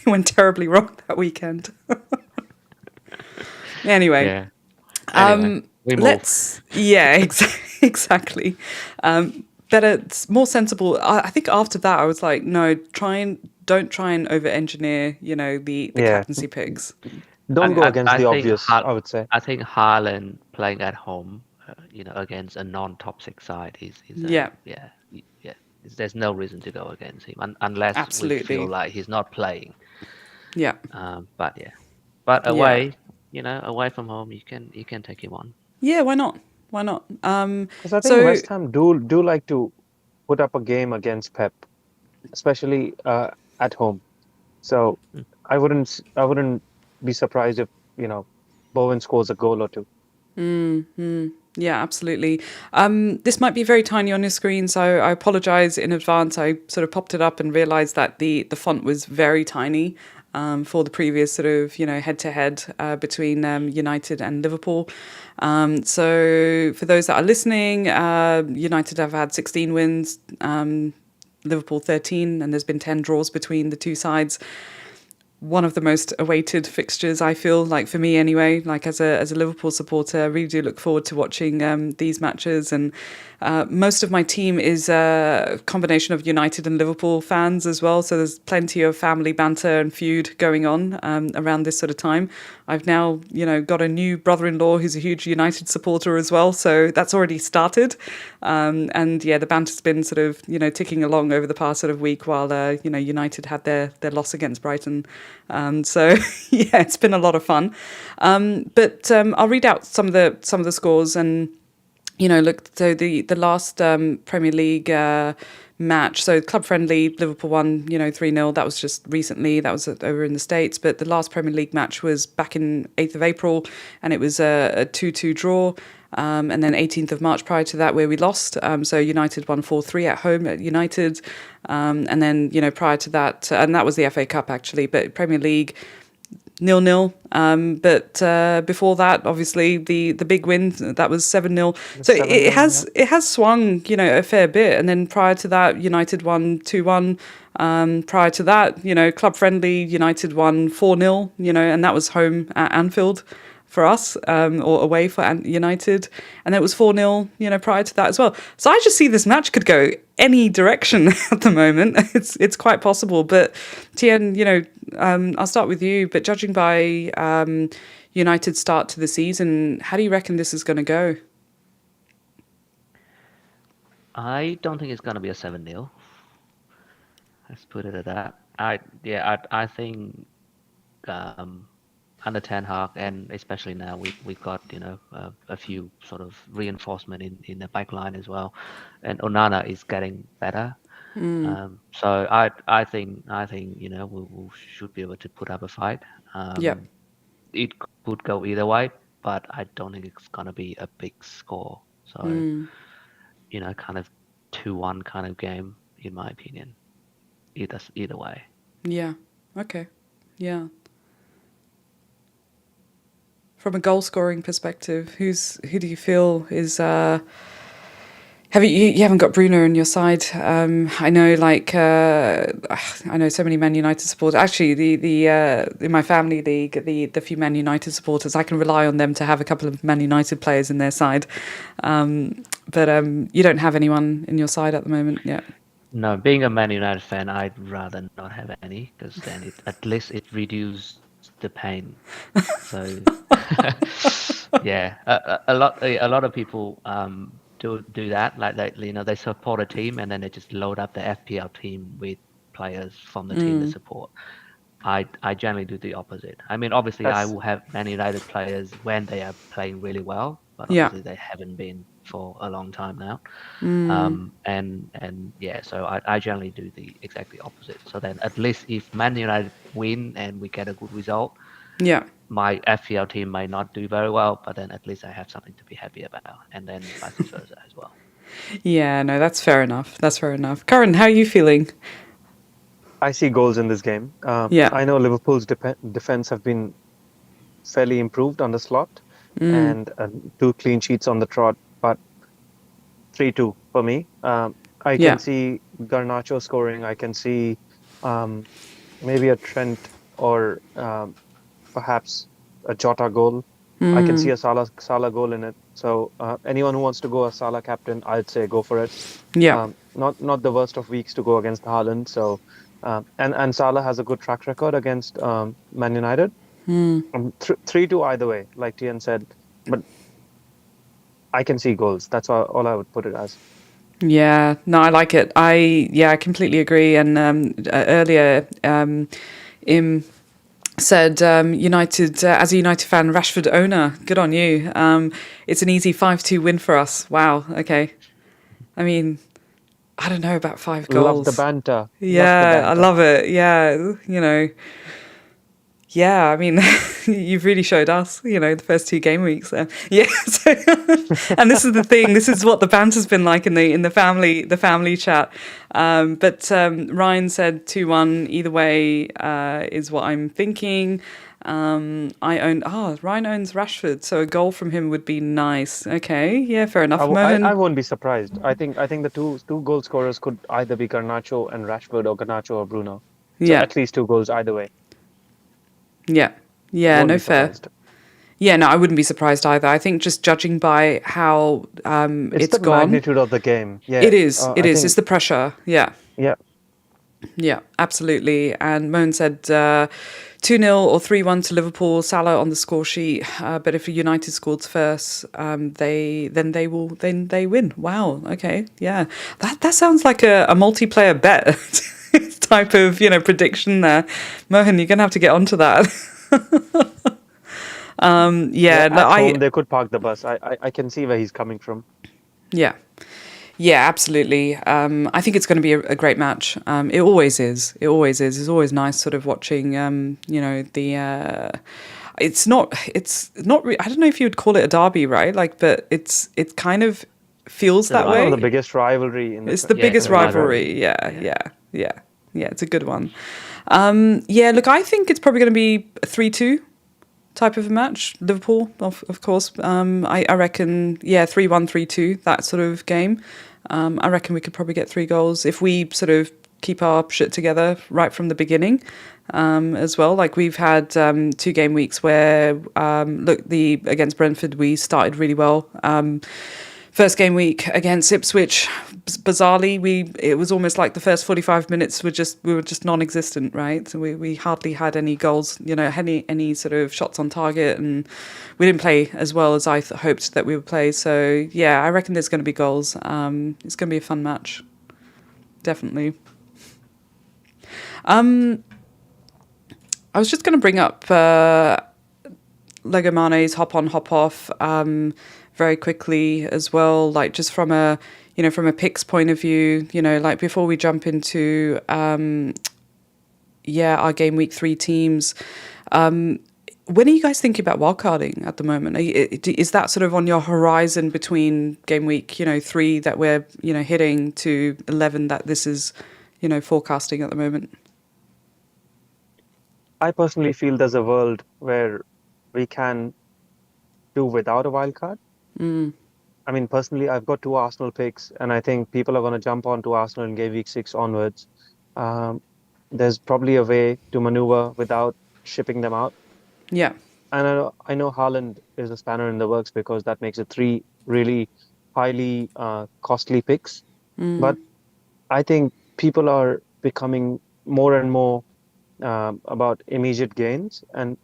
It went terribly wrong that weekend. Anyway, Yeah. Anyway, we move. exactly. Better, it's more sensible. I think after that, I was like, no, don't try and over engineer, the Yeah, captaincy picks. don't go against I the think obvious, I would say. I think Haaland playing at home, against a non-top six side is a Yeah, yeah yeah. There's no reason to go against him unless we feel absolutely. like he's not playing. Yeah, But yeah, but yeah, away from home, you can take him on. yeah. Why not? Why not? Because I think So West Ham do like to put up a game against Pep, especially at home. So Mm. I wouldn't be surprised if, Bowen scores a goal or two. yeah, absolutely. This might be very tiny on your screen, so I apologize in advance. I sort of popped it up and realized that the font was very tiny for the previous sort of head to head between United and Liverpool. So for those that are listening, United have had 16 wins, Liverpool 13, and there's been 10 draws between the two sides. One of the most awaited fixtures, I feel like, for me anyway. Like as a Liverpool supporter, I really do look forward to watching these matches. And most of my team is a combination of United and Liverpool fans as well. So there's plenty of family banter and feud going on around this sort of time. I've now, got a new brother-in-law who's a huge United supporter as well. So that's already started. And yeah, the banter's been sort of, ticking along over the past sort of week while, United had their loss against Brighton. So yeah, it's been a lot of fun. But I'll read out some of the scores and look. So the last Premier League match. So club friendly, Liverpool won 3-0. That was just recently. That was over in the States. But the last Premier League match was back in 8th of April, and it was a 2-2 draw. And then 18th of March prior to that, where we lost. So United won 4-3 at home at United. And then, prior to that, and that was the FA Cup actually, but Premier League 0-0. But before that, obviously the big win, that was 7-0. The So 7-0, yeah. it has swung, a fair bit. And then prior to that, United won 2-1. Prior to that, club friendly, United won 4-0, and that was home at Anfield for us, or away for United, and it was 4-0, prior to that as well. So I just see this match could go any direction at the moment. It's quite possible. But Tien, I'll start with you. But judging by United's start to the season, how do you reckon this is going to go? I don't think it's gonna be a 7-0. Let's put it at that. I think, um, under Ten Hag, and especially now we've got a few sort of reinforcement in the back line as well, and Onana is getting better. So I think we should be able to put up a fight. Yeah, It could go either way, but I don't think it's gonna be a big score. So kind of 2-1 kind of game in my opinion. Either way. yeah, okay, yeah. From a goal scoring perspective, who do you feel is have you haven't got Bruno on your side? I know, I know so many Man United supporters. Actually, the in my family league, the few Man United supporters, I can rely on them to have a couple of Man United players in their side. But you don't have anyone in your side at the moment yet. No, being a Man United fan, I'd rather not have any because then at least it reduces the pain. So yeah, a lot of people do that. Like they support a team and then they just load up the FPL team with players from the team they support. I generally do the opposite. I mean, obviously, I That's will have Man United players when they are playing really well, but Yeah. obviously they haven't been for a long time now. Mm. And yeah, so I generally do the exactly opposite. So then at least if Man United win and we get a good result, Yeah. my FPL team might not do very well, but then at least I have something to be happy about, and then vice versa as well. Yeah, no, that's fair enough. That's fair enough. Karen, how are you feeling? I see goals in this game. Yeah. I know Liverpool's defense have been fairly improved on the slot, Mm. and 2 clean sheets on the trot, but 3-2 for me. I can Yeah. see Garnacho scoring. I can see um, maybe a Trent or perhaps a Jota goal. I can see Mm. a Salah goal in it. So anyone who wants to go a Salah captain, I'd say go for it. Yeah. Not the worst of weeks to go against Haaland. So and Salah has a good track record against Man United. Mm. 3-2 either way, like Tian said. But I can see goals. That's all I would put it as. Yeah, no, I like it. I completely agree. And earlier, Im said, United, as a United fan, Rashford owner, good on you. It's an easy 5-2 win for us. Wow. Okay. I mean, I don't know about 5 Love the goals. banter. Love the Yeah, I banter. love it. Yeah, yeah, I mean, you've really showed us, the first 2 game weeks. Yeah, so, and this is the thing. This is what the banter's been like in the family chat. But Ryan said 2-1 either way is what I'm thinking. Ryan owns Rashford, so a goal from him would be nice. Okay, yeah, fair enough. I Mohan, won't be surprised. I think the two goal scorers could either be Garnacho and Rashford or Garnacho or Bruno. So yeah, at least 2 goals either way. yeah, yeah, Won't no be fair. surprised. Yeah, no, I wouldn't be surprised either. I think just judging by how It's it's the gone, magnitude of the game. it Yeah. is. It I is. It's think the pressure. Yeah, yeah. yeah, absolutely. And Moan said 2-0 or 3-1 to Liverpool. Salah on the score sheet. But if United scored first, they win. Wow. Okay. Yeah. That sounds like a multiplayer bet type of prediction there. Mohan, you're gonna have to get onto that. Yeah, Yeah. No, at home they could park the bus. I can see where he's coming from. Yeah. Yeah, absolutely. I think it's going to be a great match. It always is. It always is. It's always nice sort of watching, the. It's not. I don't know if you would call it a derby, right? Like, but it kind of feels It's a that One of the way. rivalry. biggest rivalry in the It's the Yeah, it's biggest a Premier League. rivalry. rivalry. Yeah, Yeah. yeah, yeah, yeah. It's a good one. Yeah, look, I think it's probably going to be a 3-2 type of a match. Liverpool, of course. I reckon, yeah, 3-1, 3-2, that sort of game. I reckon we could probably get 3 goals if we sort of keep our shit together right from the beginning as well. Like we've had 2 game weeks where, against Brentford, we started really well. First game week against Ipswich, bizarrely, it was almost like the first 45 minutes we were just non-existent, right? So we hardly had any goals, any sort of shots on target, and we didn't play as well as I hoped that we would play. So yeah, I reckon there's going to be goals. It's going to be a fun match, definitely. I was just going to bring up Lego Mane's hop on, hop off. Very quickly as well, like just from a picks point of view, like before we jump into our game week 3 teams, when are you guys thinking about wildcarding at the moment? Is that sort of on your horizon between game week 3 that we're hitting to 11 that this is forecasting at the moment? I personally feel there's a world where we can do without a wild card. I mean, personally, I've got 2 Arsenal picks, and I think people are going to jump on to Arsenal in game week 6 onwards. Um, there's probably a way to maneuver without shipping them out. Yeah. And I know Haaland is a spanner in the works because that makes it 3 really highly costly picks. But I think people are becoming more and more about immediate gains, and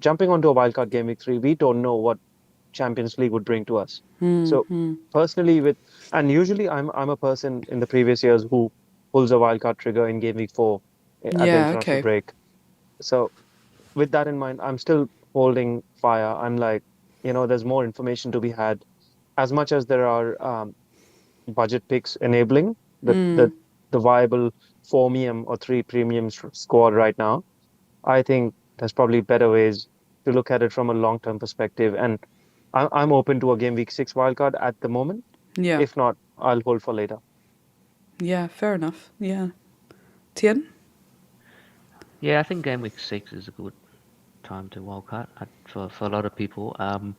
jumping onto a wildcard game week 3, we don't know what Champions League would bring to us. So personally, and usually I'm a person in the previous years who pulls a wildcard trigger in game week 4 at the Yeah, international okay. break. So with that in mind, I'm still holding fire. I'm like, there's more information to be had. As much as there are budget picks enabling the viable 4 premium squad right now, I think there's probably better ways to look at it from a long-term perspective. And I'm open to a game week 6 wildcard at the moment. Yeah. If not, I'll hold for later. Yeah, fair enough. Yeah. Tien? Yeah, I think game week 6 is a good time to wildcard for a lot of people. I'm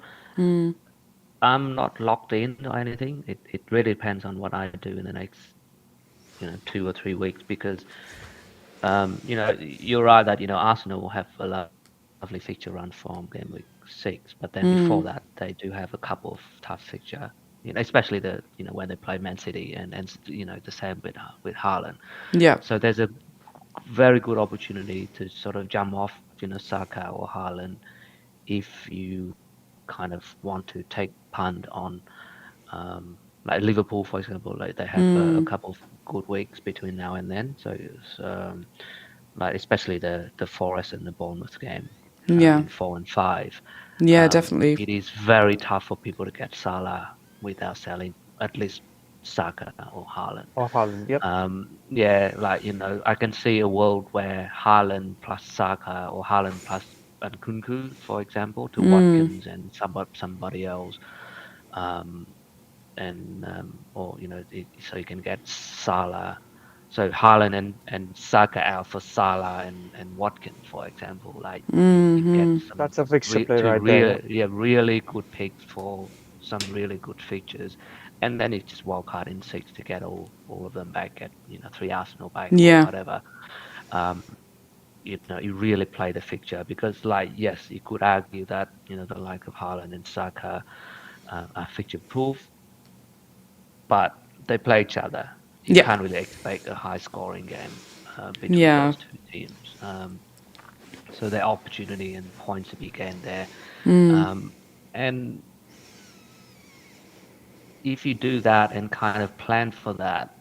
not locked in or anything. It really depends on what I do in the next 2 or 3 weeks because you're right that Arsenal will have a lovely fixture run from game week 6, but then before that they do have a couple of tough fixture. Especially when they play Man City and the same with Haaland. Yeah. So there's a very good opportunity to sort of jump off Saka or Haaland if you kind of want to take punt on like Liverpool, for example. Like they have a couple of good weeks between now and then. So it's, like especially the Forest and the Bournemouth game Yeah. in 4 and 5. Yeah, definitely. It is very tough for people to get Salah without selling at least Saka or Haaland. Or Haaland, yep. Yeah, like I can see a world where Haaland plus Saka or Haaland plus Nkunku, for example, to Watkins and somebody else, or so you can get Salah. So Haaland and Saka out for Salah and Watkins, for example. Like you can get some That's a fixture play right there. really good picks for some really good features, and then it's just wildcard in 6 to get all of them back, get 3 Arsenal back or Yeah. whatever. You really play the fixture because, like, yes, you could argue that the like of Haaland and Saka are fixture proof, but they play each other. You Yeah. can't really expect a high scoring game between Yeah. those two teams. So there are opportunity and points to be gained there. And if you do that and kind of plan for that,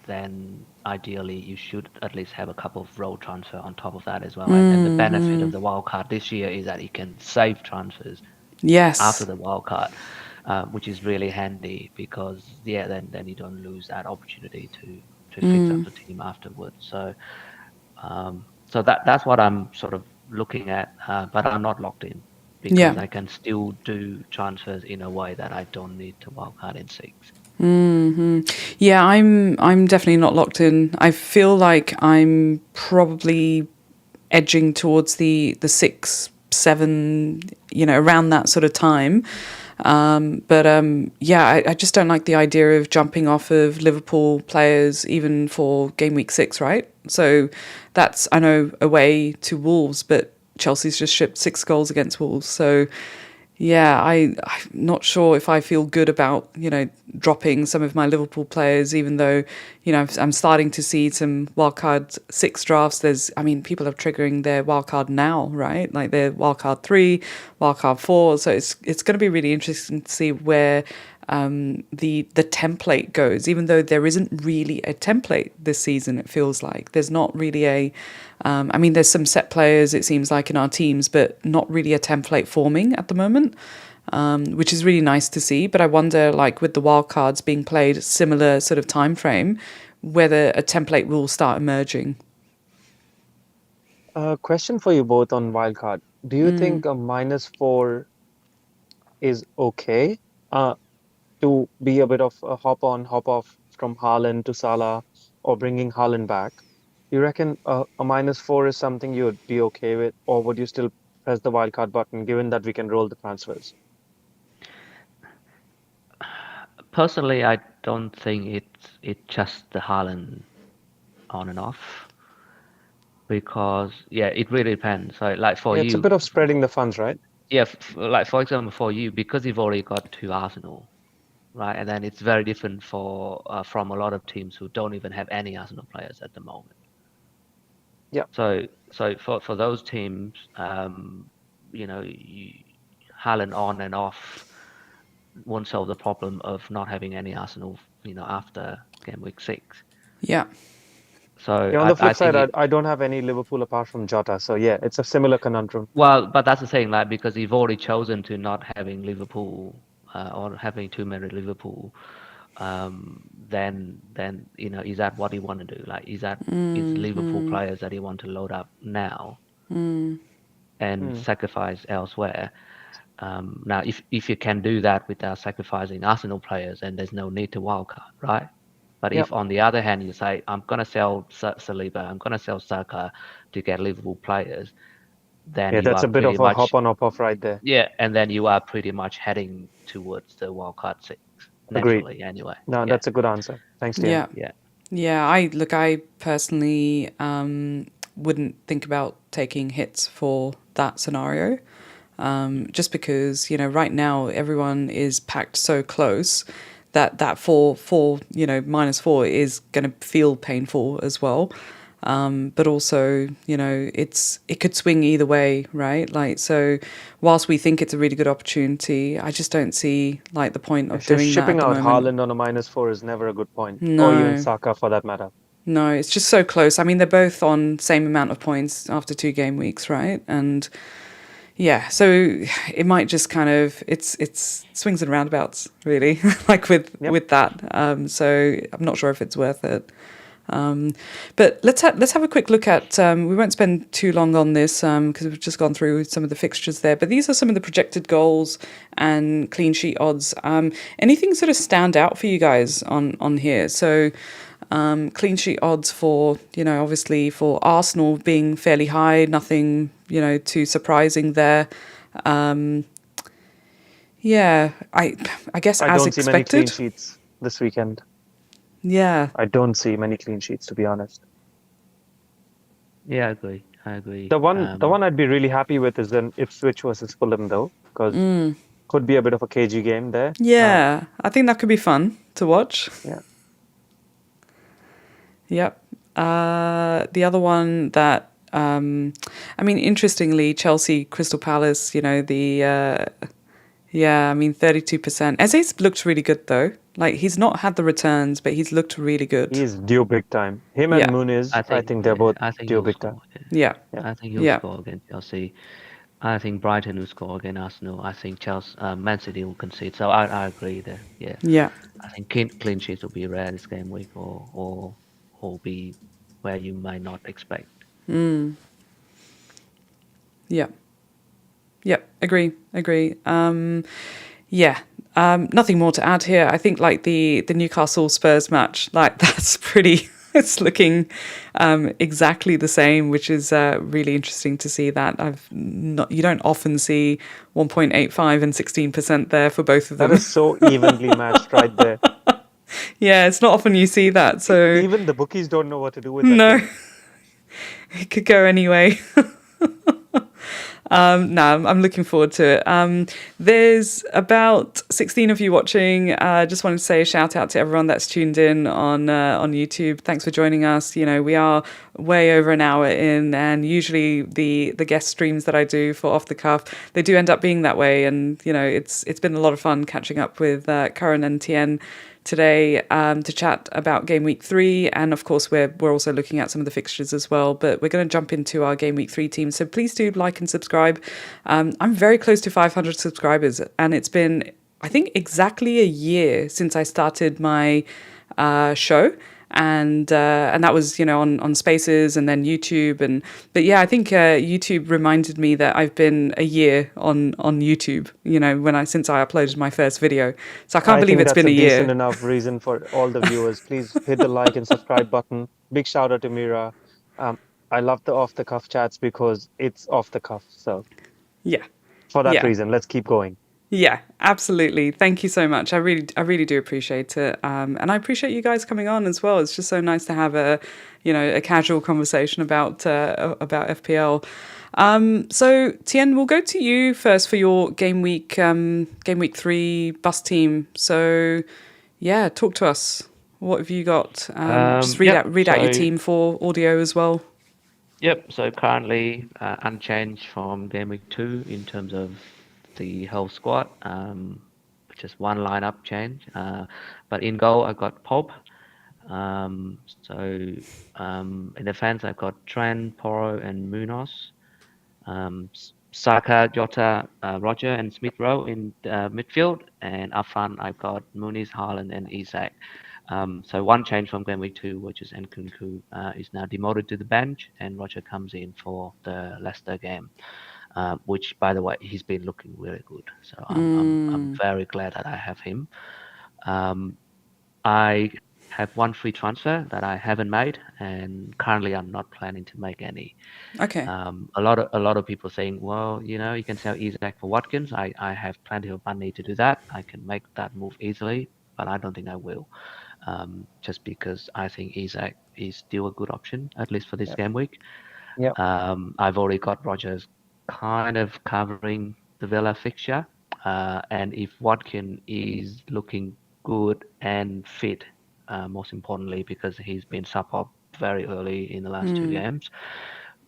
then ideally you should at least have a couple of road transfer on top of that as well. And the benefit of the wildcard this year is that you can save transfers Yes. after the wildcard, which is really handy because then you don't lose that opportunity to fix up the team afterwards. So that's what I'm sort of looking at, but I'm not locked in because I can still do transfers in a way that I don't need to wildcard in 6. Yeah, I'm definitely not locked in. I feel like I'm probably edging towards the 6, 7, around that sort of time. Yeah, I just don't like the idea of jumping off of Liverpool players even for game week 6, right? So that's, I know, away to Wolves, but Chelsea's just shipped 6 goals against Wolves. So yeah, I'm not sure if I feel good about, dropping some of my Liverpool players, even though, I'm starting to see some wildcard 6 drafts. People are triggering their wildcard now, right? Like their wildcard 3, wildcard 4. So it's going to be really interesting to see where the template goes, even though there isn't really a template this season. It feels like there's not really there's some set players, it seems like, in our teams, but not really a template forming at the moment, which is really nice to see. But I wonder, like with the wildcards being played similar sort of time frame, whether a template will start emerging. Question for you both on wildcard. Do you think a -4 is okay? To be a bit of a hop on, hop off from Haaland to Salah or bringing Haaland back. You reckon a -4 is something you would be okay with, or would you still press the wildcard button given that we can roll the transfers? Personally, I don't think it's just the Haaland on and off because it really depends. So like for Yeah, it's a you, bit of spreading the funds, right? like for example for you, because you've already got 2 Arsenal, right, and then it's very different from a lot of teams who don't even have any Arsenal players at the moment. Yeah. So for those teams, Haaland on and off won't solve the problem of not having any Arsenal, after game week 6. Yeah. So Yeah, on the I flip think side, I don't have any Liverpool apart from Jota. So yeah, it's a similar conundrum. well, but that's the thing, like, because you've already chosen to not having Liverpool, or having too many Liverpool, then is that what you want to do? Like, is Liverpool players that you want to load up now and sacrifice elsewhere? Now, if you can do that without sacrificing Arsenal players, then there's no need to wildcard, right? But Yep. if on the other hand you say, I'm gonna sell Saliba, I'm gonna sell Saka to get Liverpool players, then Yeah, you that's are a bit pretty of a much hop on, hop off right there. and then you are pretty much heading towards the wildcard 6 Agreed. naturally anyway. No, that's a good answer. Thanks, Tian. Yeah. Yeah. Yeah, I personally wouldn't think about taking hits for that scenario, just because right now everyone is packed so close that four -4 is going to feel painful as well. But also, it could swing either way, right? Like, so whilst we think it's a really good opportunity, I just don't see like the point of doing that at Shipping the out moment. Haaland on a -4 is never a good point, No. or even Saka for that matter. No, it's just so close. I mean, they're both on same amount of points after 2 game weeks, right? And yeah, so it might just kind of it's swings and roundabouts, really, like with that. So I'm not sure if it's worth it. But let's have a quick look at. We won't spend too long on this because we've just gone through some of the fixtures there. But these are some of the projected goals and clean sheet odds. Anything sort of stand out for you guys on here? So. Clean sheet odds for, obviously for Arsenal being fairly high, nothing, too surprising there. Yeah, I guess I as don't see many clean expected. sheets this weekend. Yeah, I don't see many clean sheets, to be honest. Yeah, I agree. The one I'd be really happy with is an Ipswich versus Fulham, though, because could be a bit of a cagey game there. yeah, I think that could be fun to watch. Yeah. Yep. The other one that, interestingly, Chelsea, Crystal Palace, 32%. Eze's looked really good, though. Like, he's not had the returns, but he's looked really good. He's due big time. Him and Muniz, I think they're both due big time. Yeah. I think he'll score against Chelsea. I think Brighton will score against Arsenal. I think Chelsea, Man City will concede. So I agree there. Yeah. Yeah. I think clean sheets will be rare this game week, or be where you might not expect. Yeah. Yep. Agree. Nothing more to add here. I think like the Newcastle Spurs match, like that's pretty. It's looking exactly the same, which is really interesting to see. That you don't often see 1.85 and 16% there for both of them. That is so evenly matched right there. Yeah, it's not often you see that. So even the bookies don't know what to do with that. No, it could go anyway. No, I'm looking forward to it. There's about 16 of you watching. Just wanted to say a shout out to everyone that's tuned in on YouTube. Thanks for joining us. We are way over an hour in, and usually the guest streams that I do for Off the Cuff, they do end up being that way. And it's been a lot of fun catching up with Karan and Tien today to chat about game week 3, and of course we're also looking at some of the fixtures as well, but we're going to jump into our game week 3 team, so please do like and subscribe. I'm very close to 500 subscribers, and it's been, I think, exactly a year since I started my show, and that was on Spaces and then YouTube, but yeah, I think YouTube reminded me that I've been a year on YouTube since I uploaded my first video, so I can't believe it's been a year. Decent enough reason for all the viewers. Please hit the like and subscribe button. Big shout out to Mira. I love the off the cuff chats because it's off the cuff, so yeah, for that reason, let's keep going. Yeah, absolutely. Thank you so much. I really do appreciate it. And I appreciate you guys coming on as well. It's just so nice to have a casual conversation about FPL. So Tien, we'll go to you first for your game week 3 bus team. So yeah, talk to us. What have you got? Just read out your team for audio as well. Yep. So currently unchanged from game week 2 in terms of the whole squad. Just one lineup change. But in goal, I got Pope. In defense, I've got Trent, Porro, and Munoz. Saka, Jota, Roger, and Smith Rowe in midfield, and up front I've got Muniz, Haaland, and Isak. So one change from game week 2, which is Nkunku, is now demoted to the bench, and Roger comes in for the Leicester game, which, by the way, he's been looking really good. So I'm very glad that I have him. I have one free transfer that I haven't made, and currently I'm not planning to make any. Okay. A lot of people saying, well, you can sell Isaac for Watkins. I have plenty of money to do that. I can make that move easily, but I don't think I will. Just because I think Isaac is still a good option, at least for this game week. Yep. I've already got Rogers kind of covering the Villa fixture. And if Watkins is looking good and fit, most importantly, because he's been sub up very early in the last 2 games.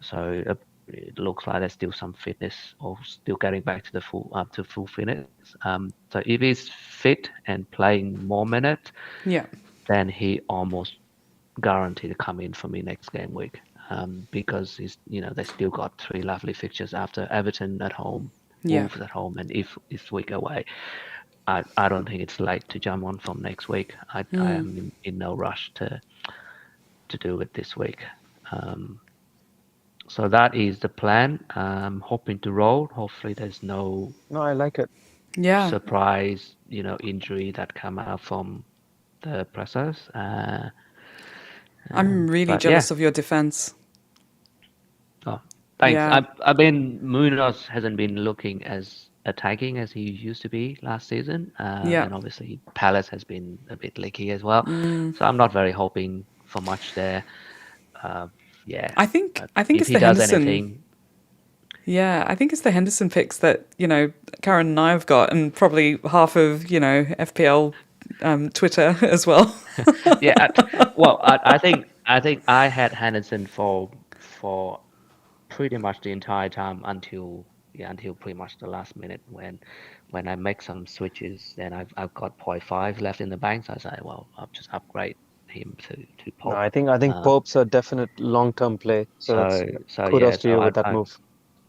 So it looks like there's still some fitness, or still getting back to the full fitness. So if he's fit and playing more minutes, then he almost guaranteed to come in for me next game week. Because they still got 3 lovely fixtures after Everton at home, Wolves at home, and if week away. I don't think it's late to jump on from next week. I am in no rush to do it this week. So that is the plan. Hoping to roll. Hopefully there's no I like it. surprise, injury that come out from the pressers. I'm really jealous of your defense. Oh, thanks. Yeah. Munoz hasn't been looking as attacking as he used to be last season. And obviously Palace has been a bit leaky as well. So I'm not very hoping for much there. I think if it's he the does Henderson. anything. Yeah, I think it's the Henderson picks that, Karen and I have got, and probably half of, FPL Twitter as well. Yeah. I think I had Henderson for pretty much the entire time until pretty much the last minute when I make some switches. Then I've got 0.5 left in the bank, so I say, well, I'll just upgrade him to Pope. No, I think Pope's a definite long-term play. So kudos to you with that move.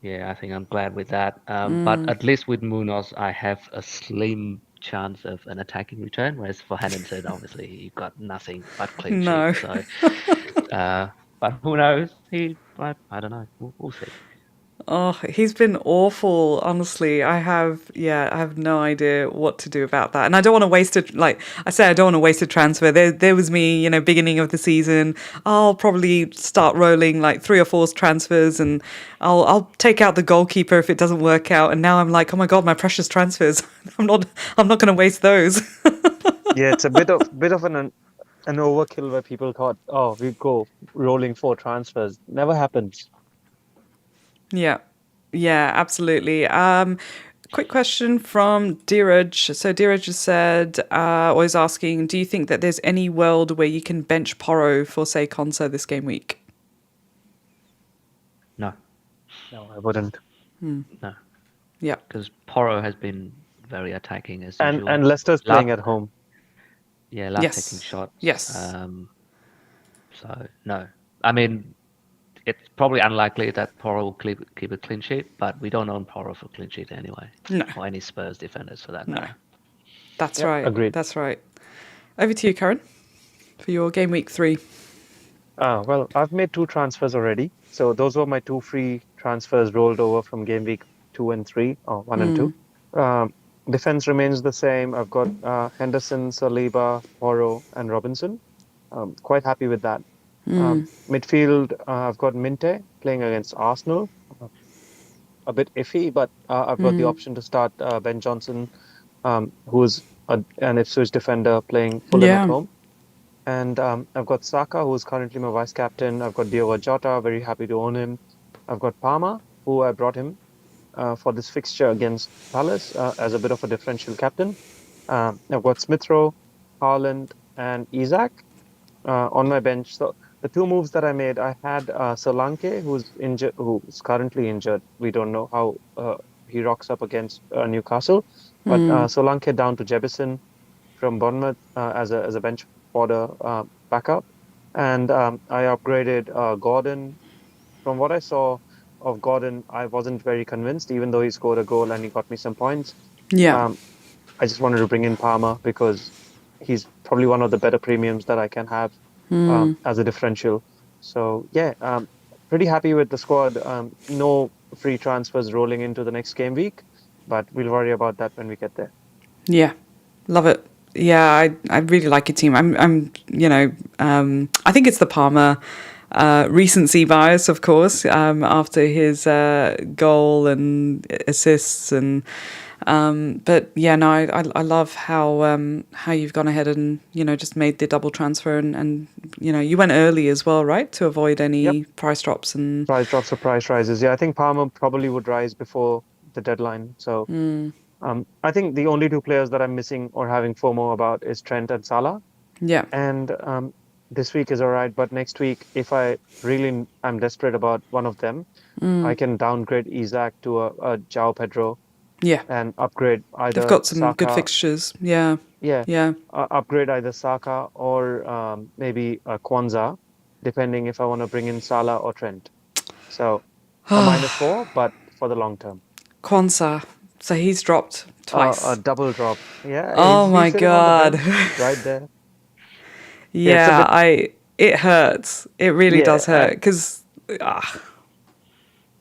Yeah, I think I'm glad with that. But at least with Munoz, I have a slim chance of an attacking return, whereas for Henderson, obviously, you've got nothing but clean sheet. So, but who knows? I don't know. We'll see. Oh, he's been awful. Honestly, I have no idea what to do about that. And I don't want to waste it. Like I said, I don't want to waste a transfer. There was me, beginning of the season. I'll probably start rolling like 3 or 4 transfers, and I'll take out the goalkeeper if it doesn't work out. And now I'm like, oh my god, my precious transfers. I'm not going to waste those. Yeah, it's a bit of an overkill where people thought, oh, we go rolling 4 transfers. Never happens. Yeah, absolutely. Quick question from Dheeraj. So Dheeraj has said, was asking, do you think that there's any world where you can bench Porro for, say, Konsa this game week? No, I wouldn't. No. Yeah. Because Porro has been very attacking as usual. And Leicester's playing at home. Yeah, taking shots. Yes. So, no. I mean, it's probably unlikely that Porro will keep a clean sheet, but we don't own Porro for clean sheet anyway. No. Or any Spurs defenders for that matter. That's right. Agreed. That's right. Over to you, Karen, for your game week 3. Well, I've made 2 transfers already. So those were my 2 free transfers rolled over from game week 2 and 3, or 1 and 2. Defense remains the same. I've got Henderson, Saliba, Porro, and Robinson. Quite happy with that. Midfield, I've got Minte playing against Arsenal. A bit iffy, but I've got the option to start Ben Johnson, who's an Ipswich defender playing Fulham at home. And I've got Saka, who's currently my vice-captain. I've got Diogo Jota, very happy to own him. I've got Palmer, who I brought him for this fixture against Palace as a bit of a differential captain. I've got Smith Rowe, Haaland, and Isak on my bench. So the two moves that I made, I had Solanke, who's injured, who's currently injured. We don't know how he rocks up against Newcastle, but Solanke down to Jebison from Bournemouth as a bench fodder backup, and I upgraded Gordon. From what I saw of Gordon, I wasn't very convinced, even though he scored a goal and he got me some points. Yeah. Um, I just wanted to bring in Palmer because he's probably one of the better premiums that I can have as a differential. So yeah, pretty happy with the squad. No free transfers rolling into the next game week, but we'll worry about that when we get there. Yeah. Love it. Yeah, I really like your team. I think it's the Palmer recency bias, of course, after his goal and assists but yeah, no, I love how you've gone ahead and just made the double transfer and you went early as well, right, to avoid any Yep, price drops and price drops or price rises. Yeah, I think Palmer probably would rise before the deadline. So I think the only two players that I'm missing or having FOMO about is Trent and Salah. yeah. And this week is all right, but next week, if I really am desperate about one of them, I can downgrade Isaac to a João Pedro Yeah, and upgrade they've either got some good Saka. fixtures. Yeah, Yeah, yeah. upgrade either Saka or maybe Kwanzaa, depending if I want to bring in Salah or Trent. So a -4, but for the long term. Kwanzaa. So he's dropped A twice. double drop. Yeah, Oh he's my sitting on the God. bench right there. Yeah, it's a Yeah, bit. it hurts. It really Yeah, does hurt because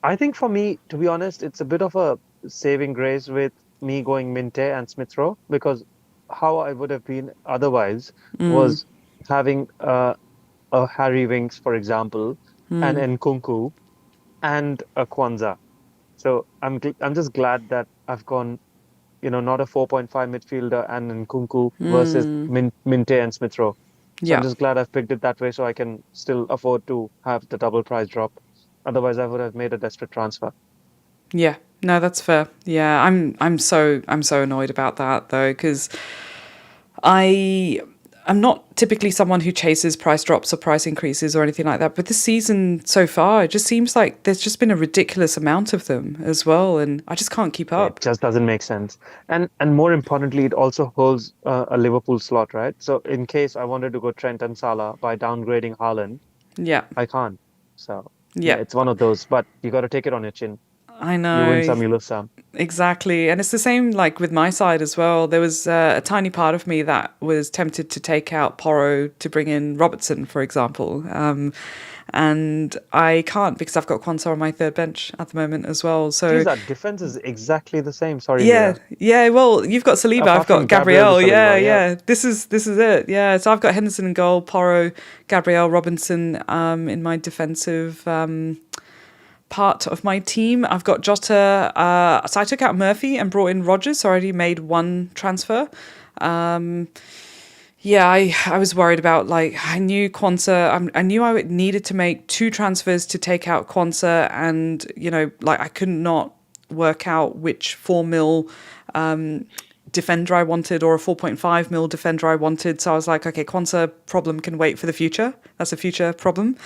I think for me, to be honest, it's a bit of a saving grace with me going Minte and Smith Rowe because how I would have been otherwise was having a Harry Winks, for example, and Nkunku and a Kwanzaa. So I'm just glad that I've gone, not a 4.5 midfielder and Nkunku versus Minte and Smith Rowe. So I'm yeah, just glad I've picked it that way so I can still afford to have the double price drop. Otherwise, I would have made a desperate transfer. yeah. No, that's fair. Yeah, I'm so annoyed about that though because I I'm not typically someone who chases price drops or price increases or anything like that. But this season so far, it just seems like there's just been a ridiculous amount of them as well, and I just can't keep It up. just doesn't make sense. And more importantly, it also holds a Liverpool slot, right? So in case I wanted to go Trent and Salah by downgrading Haaland, Yeah, I can't. So yeah, yeah. it's one of those. But you got to take it on your chin. I You win know. some, you lose some. Exactly. And it's the same like with my side as well. There was a tiny part of me that was tempted to take out Porro to bring in Robertson, for example. And I can't because I've got Quansah on my third bench at the moment as well. So Geez, our defense is exactly the same. Sorry, yeah, Mira. yeah. Well, you've got Saliba, I've Apart from got Gabriel Gabriel. Yeah, Saliba, yeah. yeah. This is it. Yeah. So I've got Henderson in goal, Porro, Gabriel, Robinson in my defensive part of my team. I've got Jota. So I took out Murphy and brought in Rogers. So I already made one transfer. Yeah, I was worried about I knew Quansah. I knew needed to make two transfers to take out Quansah, and I could not work out which 4 mil defender I wanted or a 4.5 mil defender I wanted. So I was like, okay, Quansah problem can wait for the future. That's a future problem.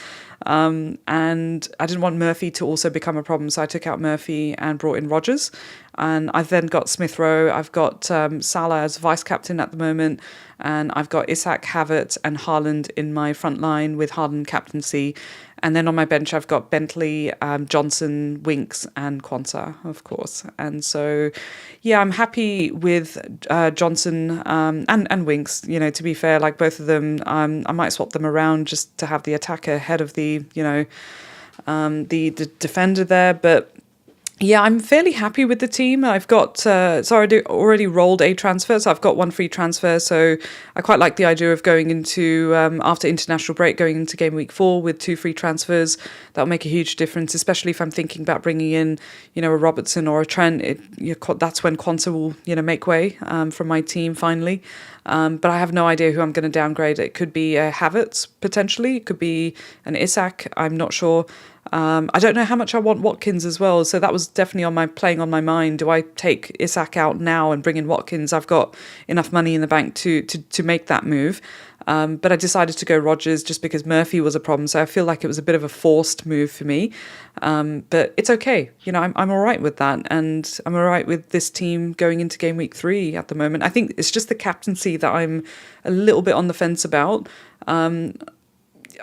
And I didn't want Murphy to also become a problem, so I took out Murphy and brought in Rogers. And I've then got Smith Rowe. I've got Salah as vice captain at the moment, and I've got Isak, Havertz, and Haaland in my front line with Haaland captaincy. And then on my bench, I've got Bentley, Johnson, Winks, and Quansah, of course. And so, yeah, I'm happy with Johnson and Winks. To be fair, like both of them, I might swap them around just to have the attacker ahead of the defender there. But yeah, I'm fairly happy with the team. I've got I already rolled a transfer, so I've got one free transfer. So I quite like the idea of going into after international break, going into game week 4 with 2 free transfers. That'll make a huge difference, especially if I'm thinking about bringing in, a Robertson or a Trent. That's when Quansah will, make way from my team finally. But I have no idea who I'm going to downgrade. It could be a Havertz potentially. It could be an Isak. I'm not sure. I don't know how much I want Watkins as well. So that was definitely playing on my mind. Do I take Isak out now and bring in Watkins? I've got enough money in the bank to make that move. But I decided to go Rodgers just because Murphy was a problem. So I feel like it was a bit of a forced move for me. But it's okay. I'm all right with that. And I'm all right with this team going into game week 3 at the moment. I think it's just the captaincy that I'm a little bit on the fence about.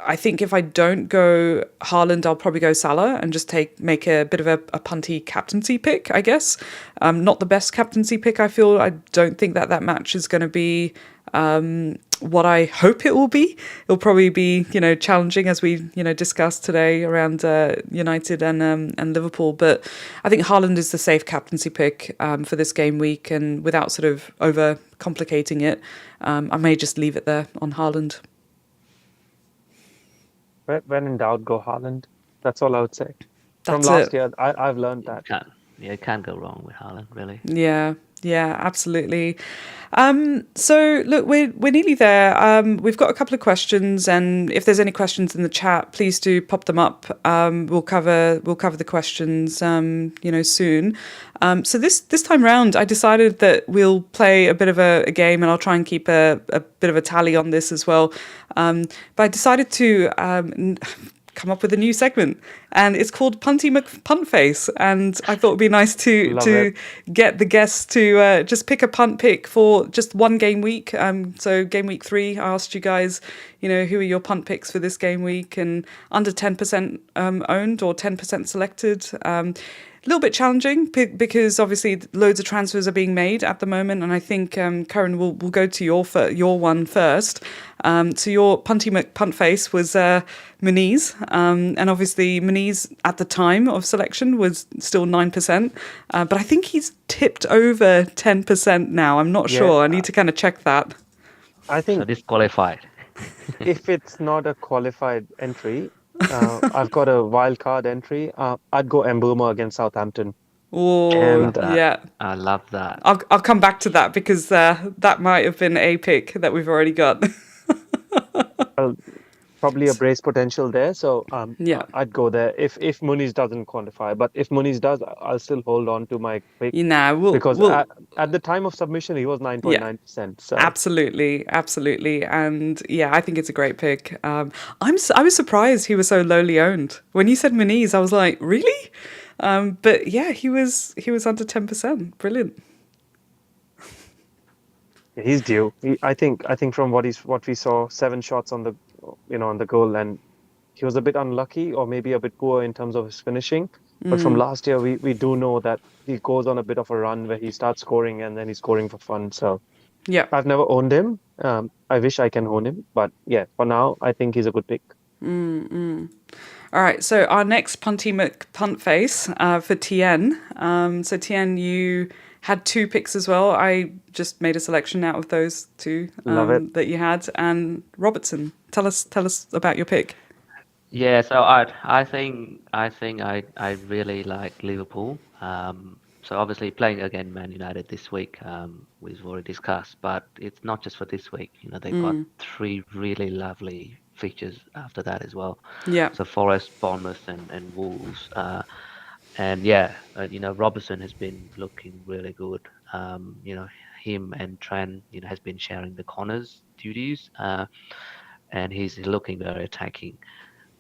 I think if I don't go Haaland, I'll probably go Salah and just make a bit of a punty captaincy pick, I guess. Not the best captaincy pick, I feel. I don't think that match is going to be what I hope it will be. It'll probably be, challenging as we, discussed today around United and Liverpool. But I think Haaland is the safe captaincy pick for this game week. And without sort of over complicating it, I may just leave it there on Haaland. When in doubt, go Haaland. That's all I would say. From That's last it. year, I've learned that. Can't go wrong with Haaland, really. Yeah, absolutely. So look, we're nearly there. We've got a couple of questions, and if there's any questions in the chat, please do pop them up. We'll cover the questions, soon. So this time round, I decided that we'll play a bit of a game, and I'll try and keep a bit of a tally on this as well. But I decided to come up with a new segment, and it's called Punty McPunt Face. And I thought it'd be nice to get the guests to just pick a punt pick for just one game week. So game week 3, I asked you guys, who are your punt picks for this game week, and under 10% owned or 10% selected. A little bit challenging because obviously loads of transfers are being made at the moment, and I think Karen will go to your one first. So your Punty McPunt Face was Muniz, and obviously Muniz at the time of selection was still 9%, but I think he's tipped over 10% now. I'm not sure. I need to kind of check that. I think So disqualified. if it's not a qualified entry, I've got a wild card entry. I'd go Mbeumo against Southampton. Oh, And, yeah. I love that. I'll come back to that because that might have been a pick that we've already got. Probably a brace potential there. So Yeah. I'd go there if Muniz doesn't qualify. But if Muniz does, I'll still hold on to my pick. Because at the time of submission, he was 9.9%. So Absolutely. And yeah, I think it's a great pick. I was surprised he was so lowly owned. When you said Muniz, I was like, really? But yeah, he was under 10%. Brilliant. he's due. I think from what we saw, 7 shots on the on the goal, and he was a bit unlucky or maybe a bit poor in terms of his finishing. But from last year, we do know that he goes on a bit of a run where he starts scoring and then he's scoring for fun. So Yeah. I've never owned him. I wish I can own him, but yeah, for now, I think he's a good pick. All right, so our next Punty McPunt Face for TN. So TN, you had 2 picks as well. I just made a selection out of those 2 that you had. And Robertson, tell us about your pick. Yeah, so I think I really like Liverpool. So obviously playing against Man United this week, we've already discussed, but it's not just for this week. They've got 3 really lovely fixtures after that as well. Yeah. So Forest, Bournemouth, and Wolves. Robertson has been looking really good. Him and Trent, has been sharing the corners duties, and he's looking very attacking.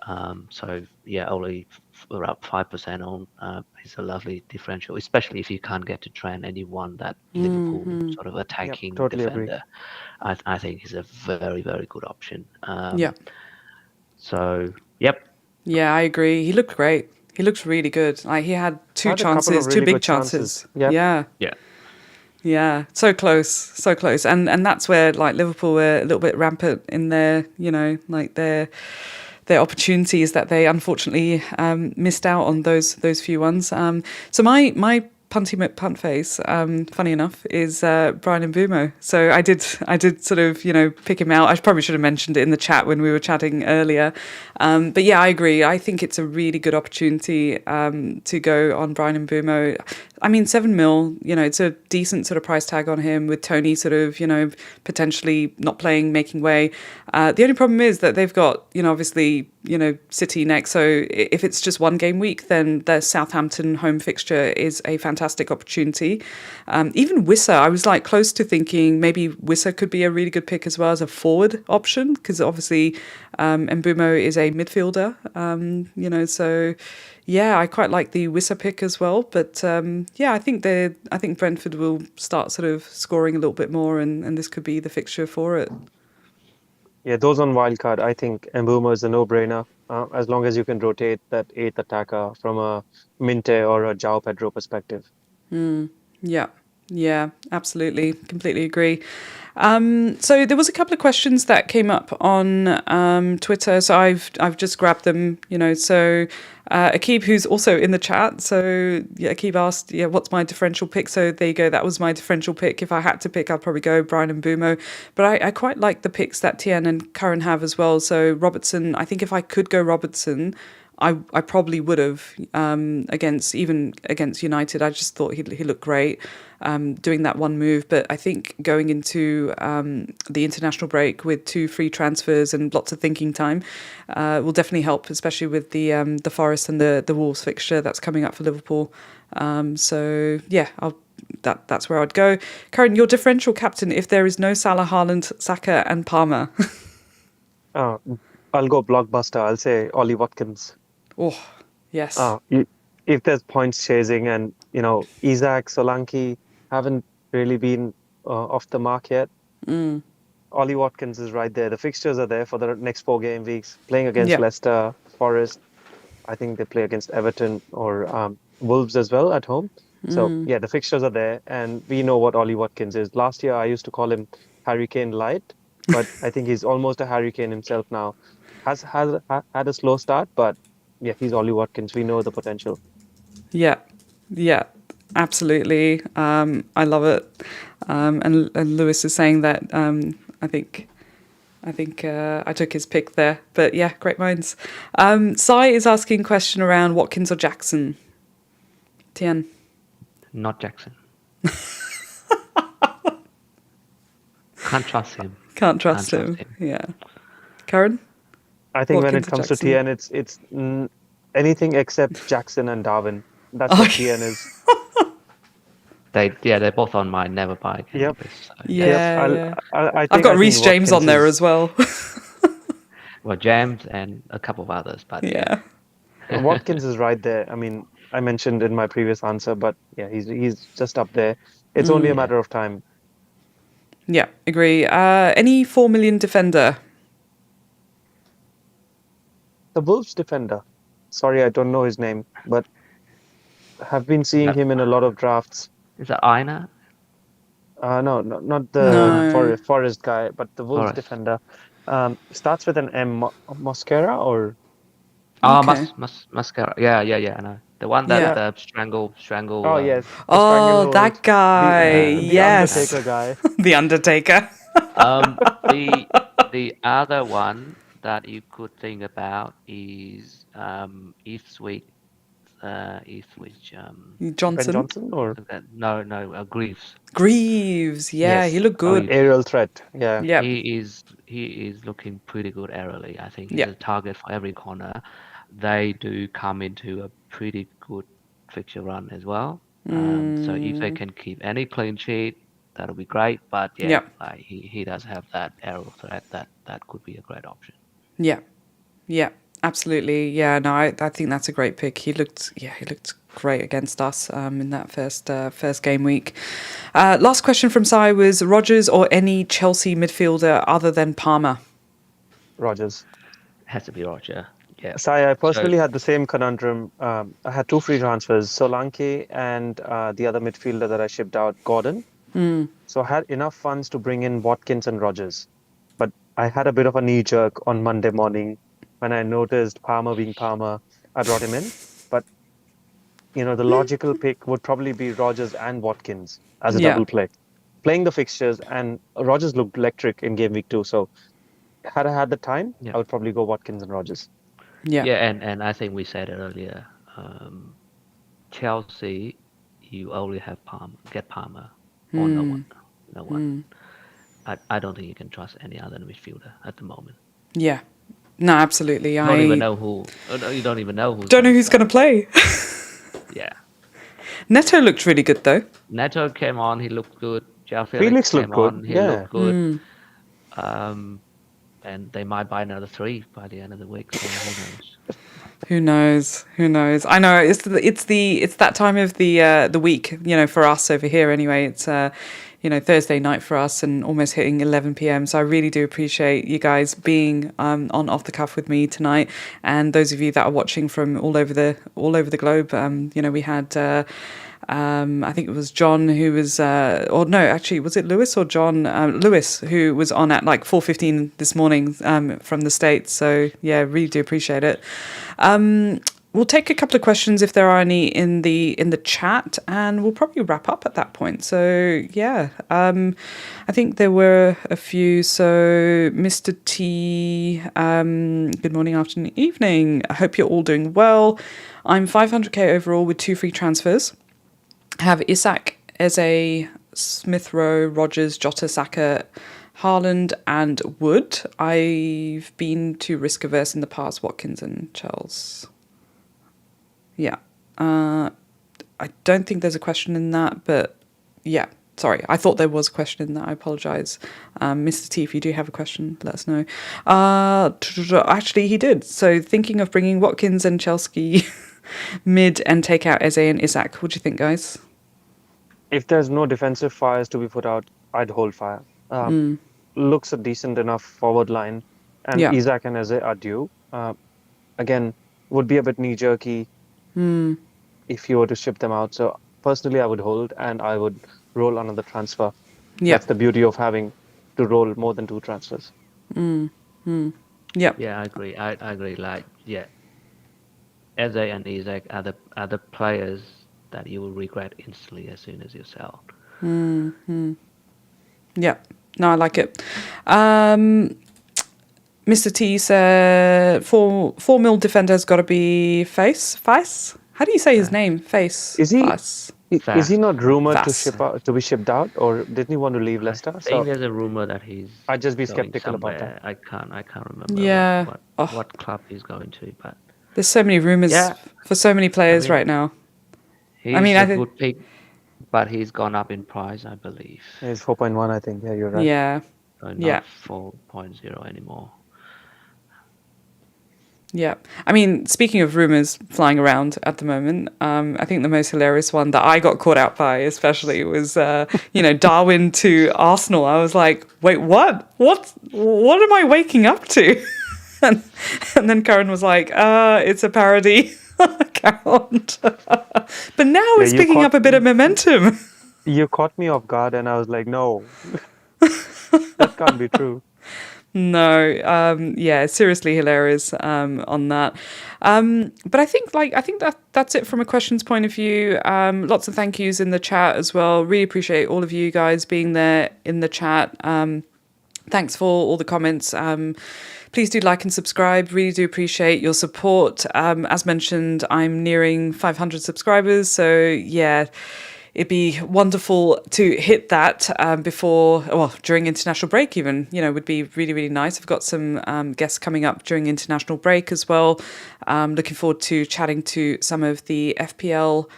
Only around 5% on. He's a lovely differential, especially if you can't get to Trent and you want that Liverpool sort of attacking totally defender. Agree. I think he's a very, very good option. Yeah. So, yep. Yeah, I agree. He looked great. He looked really good. Like he had 2 chances, really 2 big chances. Yep. Yeah. So close. And that's where like Liverpool were a little bit rampant in their, their opportunities that they unfortunately missed out on those few ones. So my Punty McPunt Face, funny enough, is Brian Mbeumo. So I did sort of, pick him out. I probably should have mentioned it in the chat when we were chatting earlier. But yeah, I agree. I think it's a really good opportunity to go on Brian Mbeumo. I mean, 7 mil, it's a decent sort of price tag on him with Tony sort of, potentially not playing, making way. The only problem is that they've got, obviously, City next. So if it's just one game week, then their Southampton home fixture is a fantastic fantastic opportunity. Even Wissa, I was like close to thinking maybe Wissa could be a really good pick as well as a forward option, because obviously Mbumo is a midfielder, so yeah, I quite like the Wissa pick as well. But I think Brentford will start sort of scoring a little bit more, and this could be the fixture for it. Yeah, those on wildcard, I think Mbumo is a no-brainer. As long as you can rotate that eighth attacker from a Minte or a João Pedro perspective. Yeah, yeah, absolutely. Completely agree. So there was a couple of questions that came up on Twitter. So I've just grabbed them, so Akib, who's also in the chat. So yeah, Akib asked, what's my differential pick? So there you go. That was my differential pick. If I had to pick, I'd probably go Brian Mbumo. But I quite like the picks that Tien and Curran have as well. So Robertson, I think if I could go Robertson, I probably would have against United. I just thought he looked great doing that one move. But I think going into the international break with 2 free transfers and lots of thinking time will definitely help, especially with the Forest and the Wolves fixture that's coming up for Liverpool. So yeah, that's where I'd go. Karen, your differential captain if there is no Salah, Haaland, Saka, and Palmer. I'll go blockbuster. I'll say Ollie Watkins. Oh, yes. If there's points chasing and, Isak, Solanke haven't really been off the mark yet, Ollie Watkins is right there. The fixtures are there for the next 4 game weeks. Playing against Leicester, Forest. I think they play against Everton or Wolves as well at home. So, yeah, the fixtures are there. And we know what Ollie Watkins is. Last year, I used to call him Harry Kane light, but I think he's almost a Harry Kane himself now. Has had a slow start, but yeah, he's Ollie Watkins. We know the potential. Yeah, absolutely. I love it. And Lewis is saying that I think I took his pick there. But yeah, great minds. Sai is asking a question around Watkins or Jackson. Tien. Not Jackson. Can't trust him. Can't trust him. Yeah. Karen? I think Watkins when it comes to Tien, it's anything except Jackson and Darwin. That's what Tien is. They're both on my never buy. Yep. So, I've got Reece James on there as well. Well, James and a couple of others, but yeah. Watkins is right there. I mean, I mentioned in my previous answer, but yeah, he's just up there. It's only a matter of time. Yeah, agree. Any 4 million defender? The Wolves defender. Sorry, I don't know his name, but have been seeing him in a lot of drafts. Is that Aina? No, not the Forest guy, but the Wolves defender. Starts with an M. Mosquera or? Okay. Mascara. Yeah, I know. The one that strangle. Oh, yes. Oh, that guy. Yes. The Undertaker guy. The Undertaker. The other one that you could think about is Ipswich. Johnson. Ben Johnson or no, Greaves. Greaves, yeah, he looked good. Aerial threat, yeah. Yep. He is looking pretty good aerially. I think he's a target for every corner. They do come into a pretty good fixture run as well. So if they can keep any clean sheet, that'll be great. But he does have that aerial threat that could be a great option. Yeah, absolutely. Yeah, no, I think that's a great pick. He looked great against us in that first game week. Last question from Sai was Rodgers or any Chelsea midfielder other than Palmer? Rodgers. Has to be Roger. Yeah. Sai, I personally had the same conundrum. I had 2 free transfers, Solanke and the other midfielder that I shipped out, Gordon. So I had enough funds to bring in Watkins and Rodgers. But I had a bit of a knee jerk on Monday morning when I noticed Palmer being Palmer. I brought him in. But, the logical pick would probably be Rodgers and Watkins as a double play. Playing the fixtures, and Rodgers looked electric in game week 2. So had I had the time, I would probably go Watkins and Rodgers. Yeah, and I think we said it earlier. Chelsea, you only have Palmer or no one. I don't think you can trust any other midfielder at the moment. Yeah, no, absolutely. You don't even know who. You don't even know who. Don't know who's going to play. Yeah. Neto looked really good though. Neto came on, he looked good. João Felix Felix looked came good, on, he yeah. looked good. And they might buy another 3 by the end of the week, so who knows? Who knows? I know it's that time of the week, for us over here anyway. It's Thursday night for us and almost hitting 11 p.m. So I really do appreciate you guys being on Off the Cuff with me tonight, and those of you that are watching from all over the globe. We had. I think it was John who was, or no, actually, was it Lewis or John? Lewis, who was on at like 4:15 this morning from the States. So yeah, really do appreciate it. We'll take a couple of questions if there are any in the chat, and we'll probably wrap up at that point. So yeah, I think there were a few. So Mr. T, good morning, afternoon, evening. I hope you're all doing well. I'm 500k overall with 2 free transfers. Have Isak, Eze, Smith Rowe, Rogers, Jota, Saka, Haaland and Wood. I've been too risk averse in the past, Watkins and Charles. Yeah. I don't think there's a question in that, but yeah. Sorry, I thought there was a question in that. I apologise. Mr. T, if you do have a question, let us know. Actually, he did. So thinking of bringing Watkins and Chelsea mid and take out Eze and Isak. What do you think, guys? If there's no defensive fires to be put out, I'd hold fire. Looks a decent enough forward line, and Yeah. Isak and Eze are due. Again, would be a bit knee-jerky if you were to ship them out. So personally, I would hold, and I would roll another transfer. Yeah. That's the beauty of having to roll more than 2 transfers. Yeah. Yeah, I agree. I agree. Like, yeah, Eze and Isak are the players that you will regret instantly as soon as you sell. Yeah. No, I like it. Mr. T said 4 mil defender's got to be Face. How do you say his name? Face. Is he? Face. Is he not rumored Fast. to be shipped out, or didn't he want to leave Leicester? I think there's a rumor that he's. I'd just be going skeptical about somewhere. that. I can't remember. Yeah. What club he's going to, but There's so many rumours for so many players right now. He's I a good pick, but he's gone up in price, I believe. It's 4.1, I think. Yeah, you're right. Yeah. So not Yeah. 4.0 anymore. Yeah. I mean, speaking of rumours flying around at the moment, I think the most hilarious one that I got caught out by especially was, Darwin to Arsenal. I was like, wait, what? What am I waking up to? and then Karen was like, it's a parody account. But now it's picking up a bit of momentum. You caught me off guard, and I was like, no, that can't be true. No, seriously hilarious on that. But I think that's it from a questions point of view. Lots of thank yous in the chat as well. Really appreciate all of you guys being there in the chat. Thanks for all the comments. Please do like and subscribe. Really do appreciate your support. As mentioned, I'm nearing 500 subscribers. So yeah, it'd be wonderful to hit that during international break even, would be really, really nice. I've got some guests coming up during international break as well. Looking forward to chatting to some of the FPL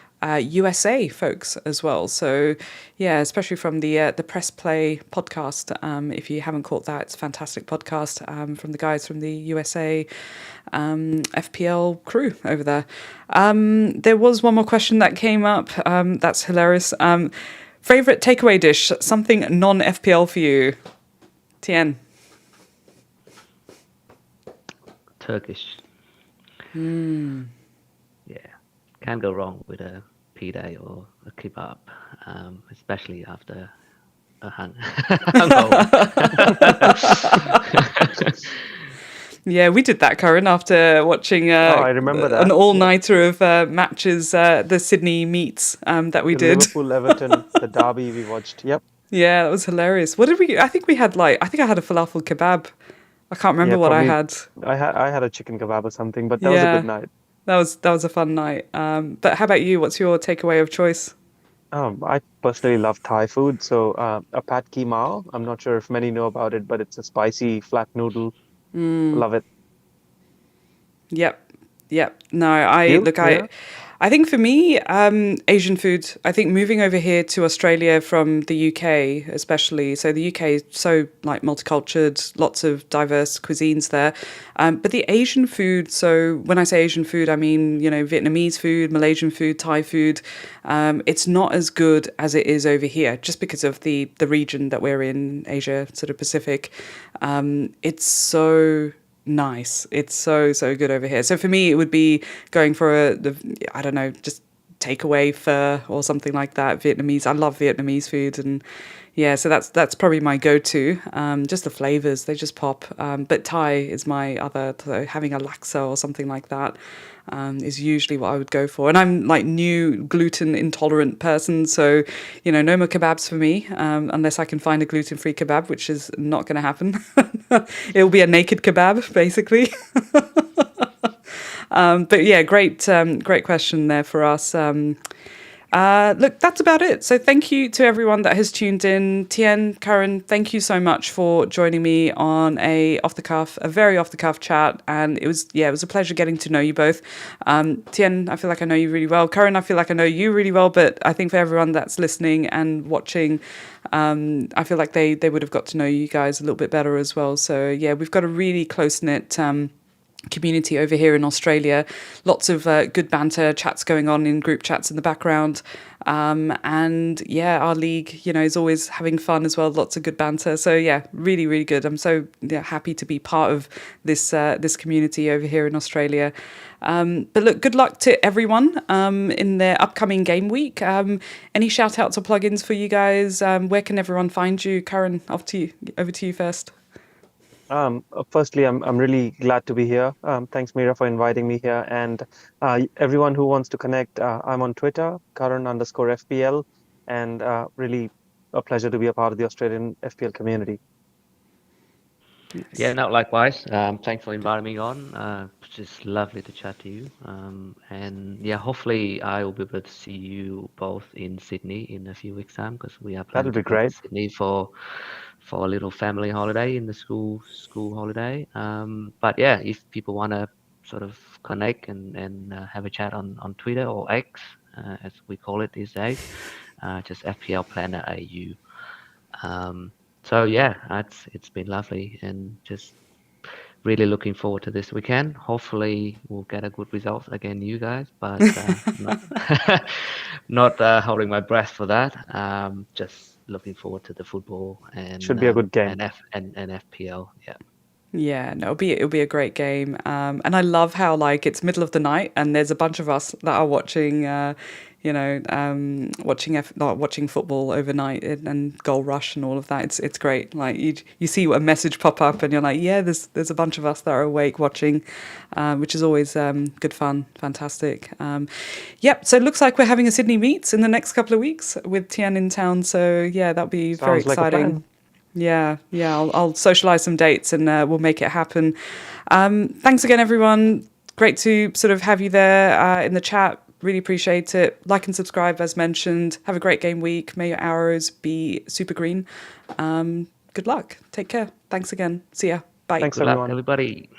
USA folks as well. So yeah, especially from the Press Play podcast. If you haven't caught that, it's a fantastic podcast from the guys from the USA FPL crew over there. There was one more question that came up. That's hilarious. Favorite takeaway dish, something non-FPL for you, Tien? Turkish. Yeah, can't go wrong with a pide or a kebab, especially after a hangover. Yeah, we did that, Karen, after watching I remember that. an all-nighter of matches, the Sydney meets that we did. Liverpool, Everton, the derby we watched. Yep. Yeah, that was hilarious. What did we? I think we had I think I had a falafel kebab. I can't remember what I had. I had a chicken kebab or something, but that was a good night. That was a fun night. But how about you? What's your takeaway of choice? I personally love Thai food, so a pad ki mao. I'm not sure if many know about it, but it's a spicy flat noodle. Love it. Yep. No, I I think for me, Asian food. I think moving over here to Australia from the UK, especially. So the UK is so like multicultural, lots of diverse cuisines there. But the Asian food. So when I say Asian food, I mean Vietnamese food, Malaysian food, Thai food. It's not as good as it is over here, just because of the region that we're in, Asia, sort of Pacific. It's so nice. It's so good over here. So for me, it would be going for I don't know, just takeaway pho or something like that. Vietnamese. I love Vietnamese food, and yeah, so that's probably my go-to. Just the flavors, they just pop. But Thai is my other. So having a laksa or something like that is usually what I would go for. And I'm like new gluten intolerant person, so no more kebabs for me unless I can find a gluten-free kebab, which is not going to happen. It'll be a naked kebab, basically. But yeah, great question there for us. Look, that's about it. So thank you to everyone that has tuned in. Tien, Karen, thank you so much for joining me on a very off the cuff chat. And it was a pleasure getting to know you both. Tien, I feel like I know you really well. Karen, I feel like I know you really well. But I think for everyone that's listening and watching, I feel like they would have got to know you guys a little bit better as well. So yeah, we've got a really close-knit community over here in Australia. Lots of good banter, chats going on in group chats in the background. And yeah, our league, is always having fun as well. Lots of good banter. So yeah, really, really good. I'm so happy to be part of this community over here in Australia. But look, good luck to everyone in their upcoming game week. Any shout outs or plugins for you guys? Where can everyone find you? Karen, over to you first. Firstly, I'm really glad to be here. Thanks, Mira, for inviting me here. And everyone who wants to connect, I'm on Twitter, Karan_FPL, and really a pleasure to be a part of the Australian FPL community. Yeah, no, likewise. Thanks for inviting me on. It's just lovely to chat to you. And yeah, hopefully I will be able to see you both in Sydney in a few weeks' time, because we are planning to go to Sydney for a little family holiday in the school holiday. But yeah, if people want to sort of connect and have a chat on Twitter or X, as we call it these days, just FPL Planner AU. So yeah, it's been lovely, and just really looking forward to this weekend. Hopefully we'll get a good result against you guys, but not holding my breath for that. Just looking forward to the football, and should be a good game. and FPL. Yeah. Yeah, no, it'll be a great game. And I love how like it's middle of the night and there's a bunch of us that are watching, watching football overnight and Goal Rush and all of that. It's great. Like you see a message pop up and you're like, yeah, there's a bunch of us that are awake watching, which is always good fun, fantastic. Yep. So it looks like we're having a Sydney meets in the next couple of weeks with Tien in town. So yeah, that'll be very exciting. Yeah, I'll socialize some dates and we'll make it happen. Thanks again, everyone. Great to sort of have you there in the chat. Really appreciate it. Like and subscribe, as mentioned. Have a great game week. May your arrows be super green. Good luck. Take care. Thanks again. See ya. Bye. Thanks, Good everyone. luck, everybody.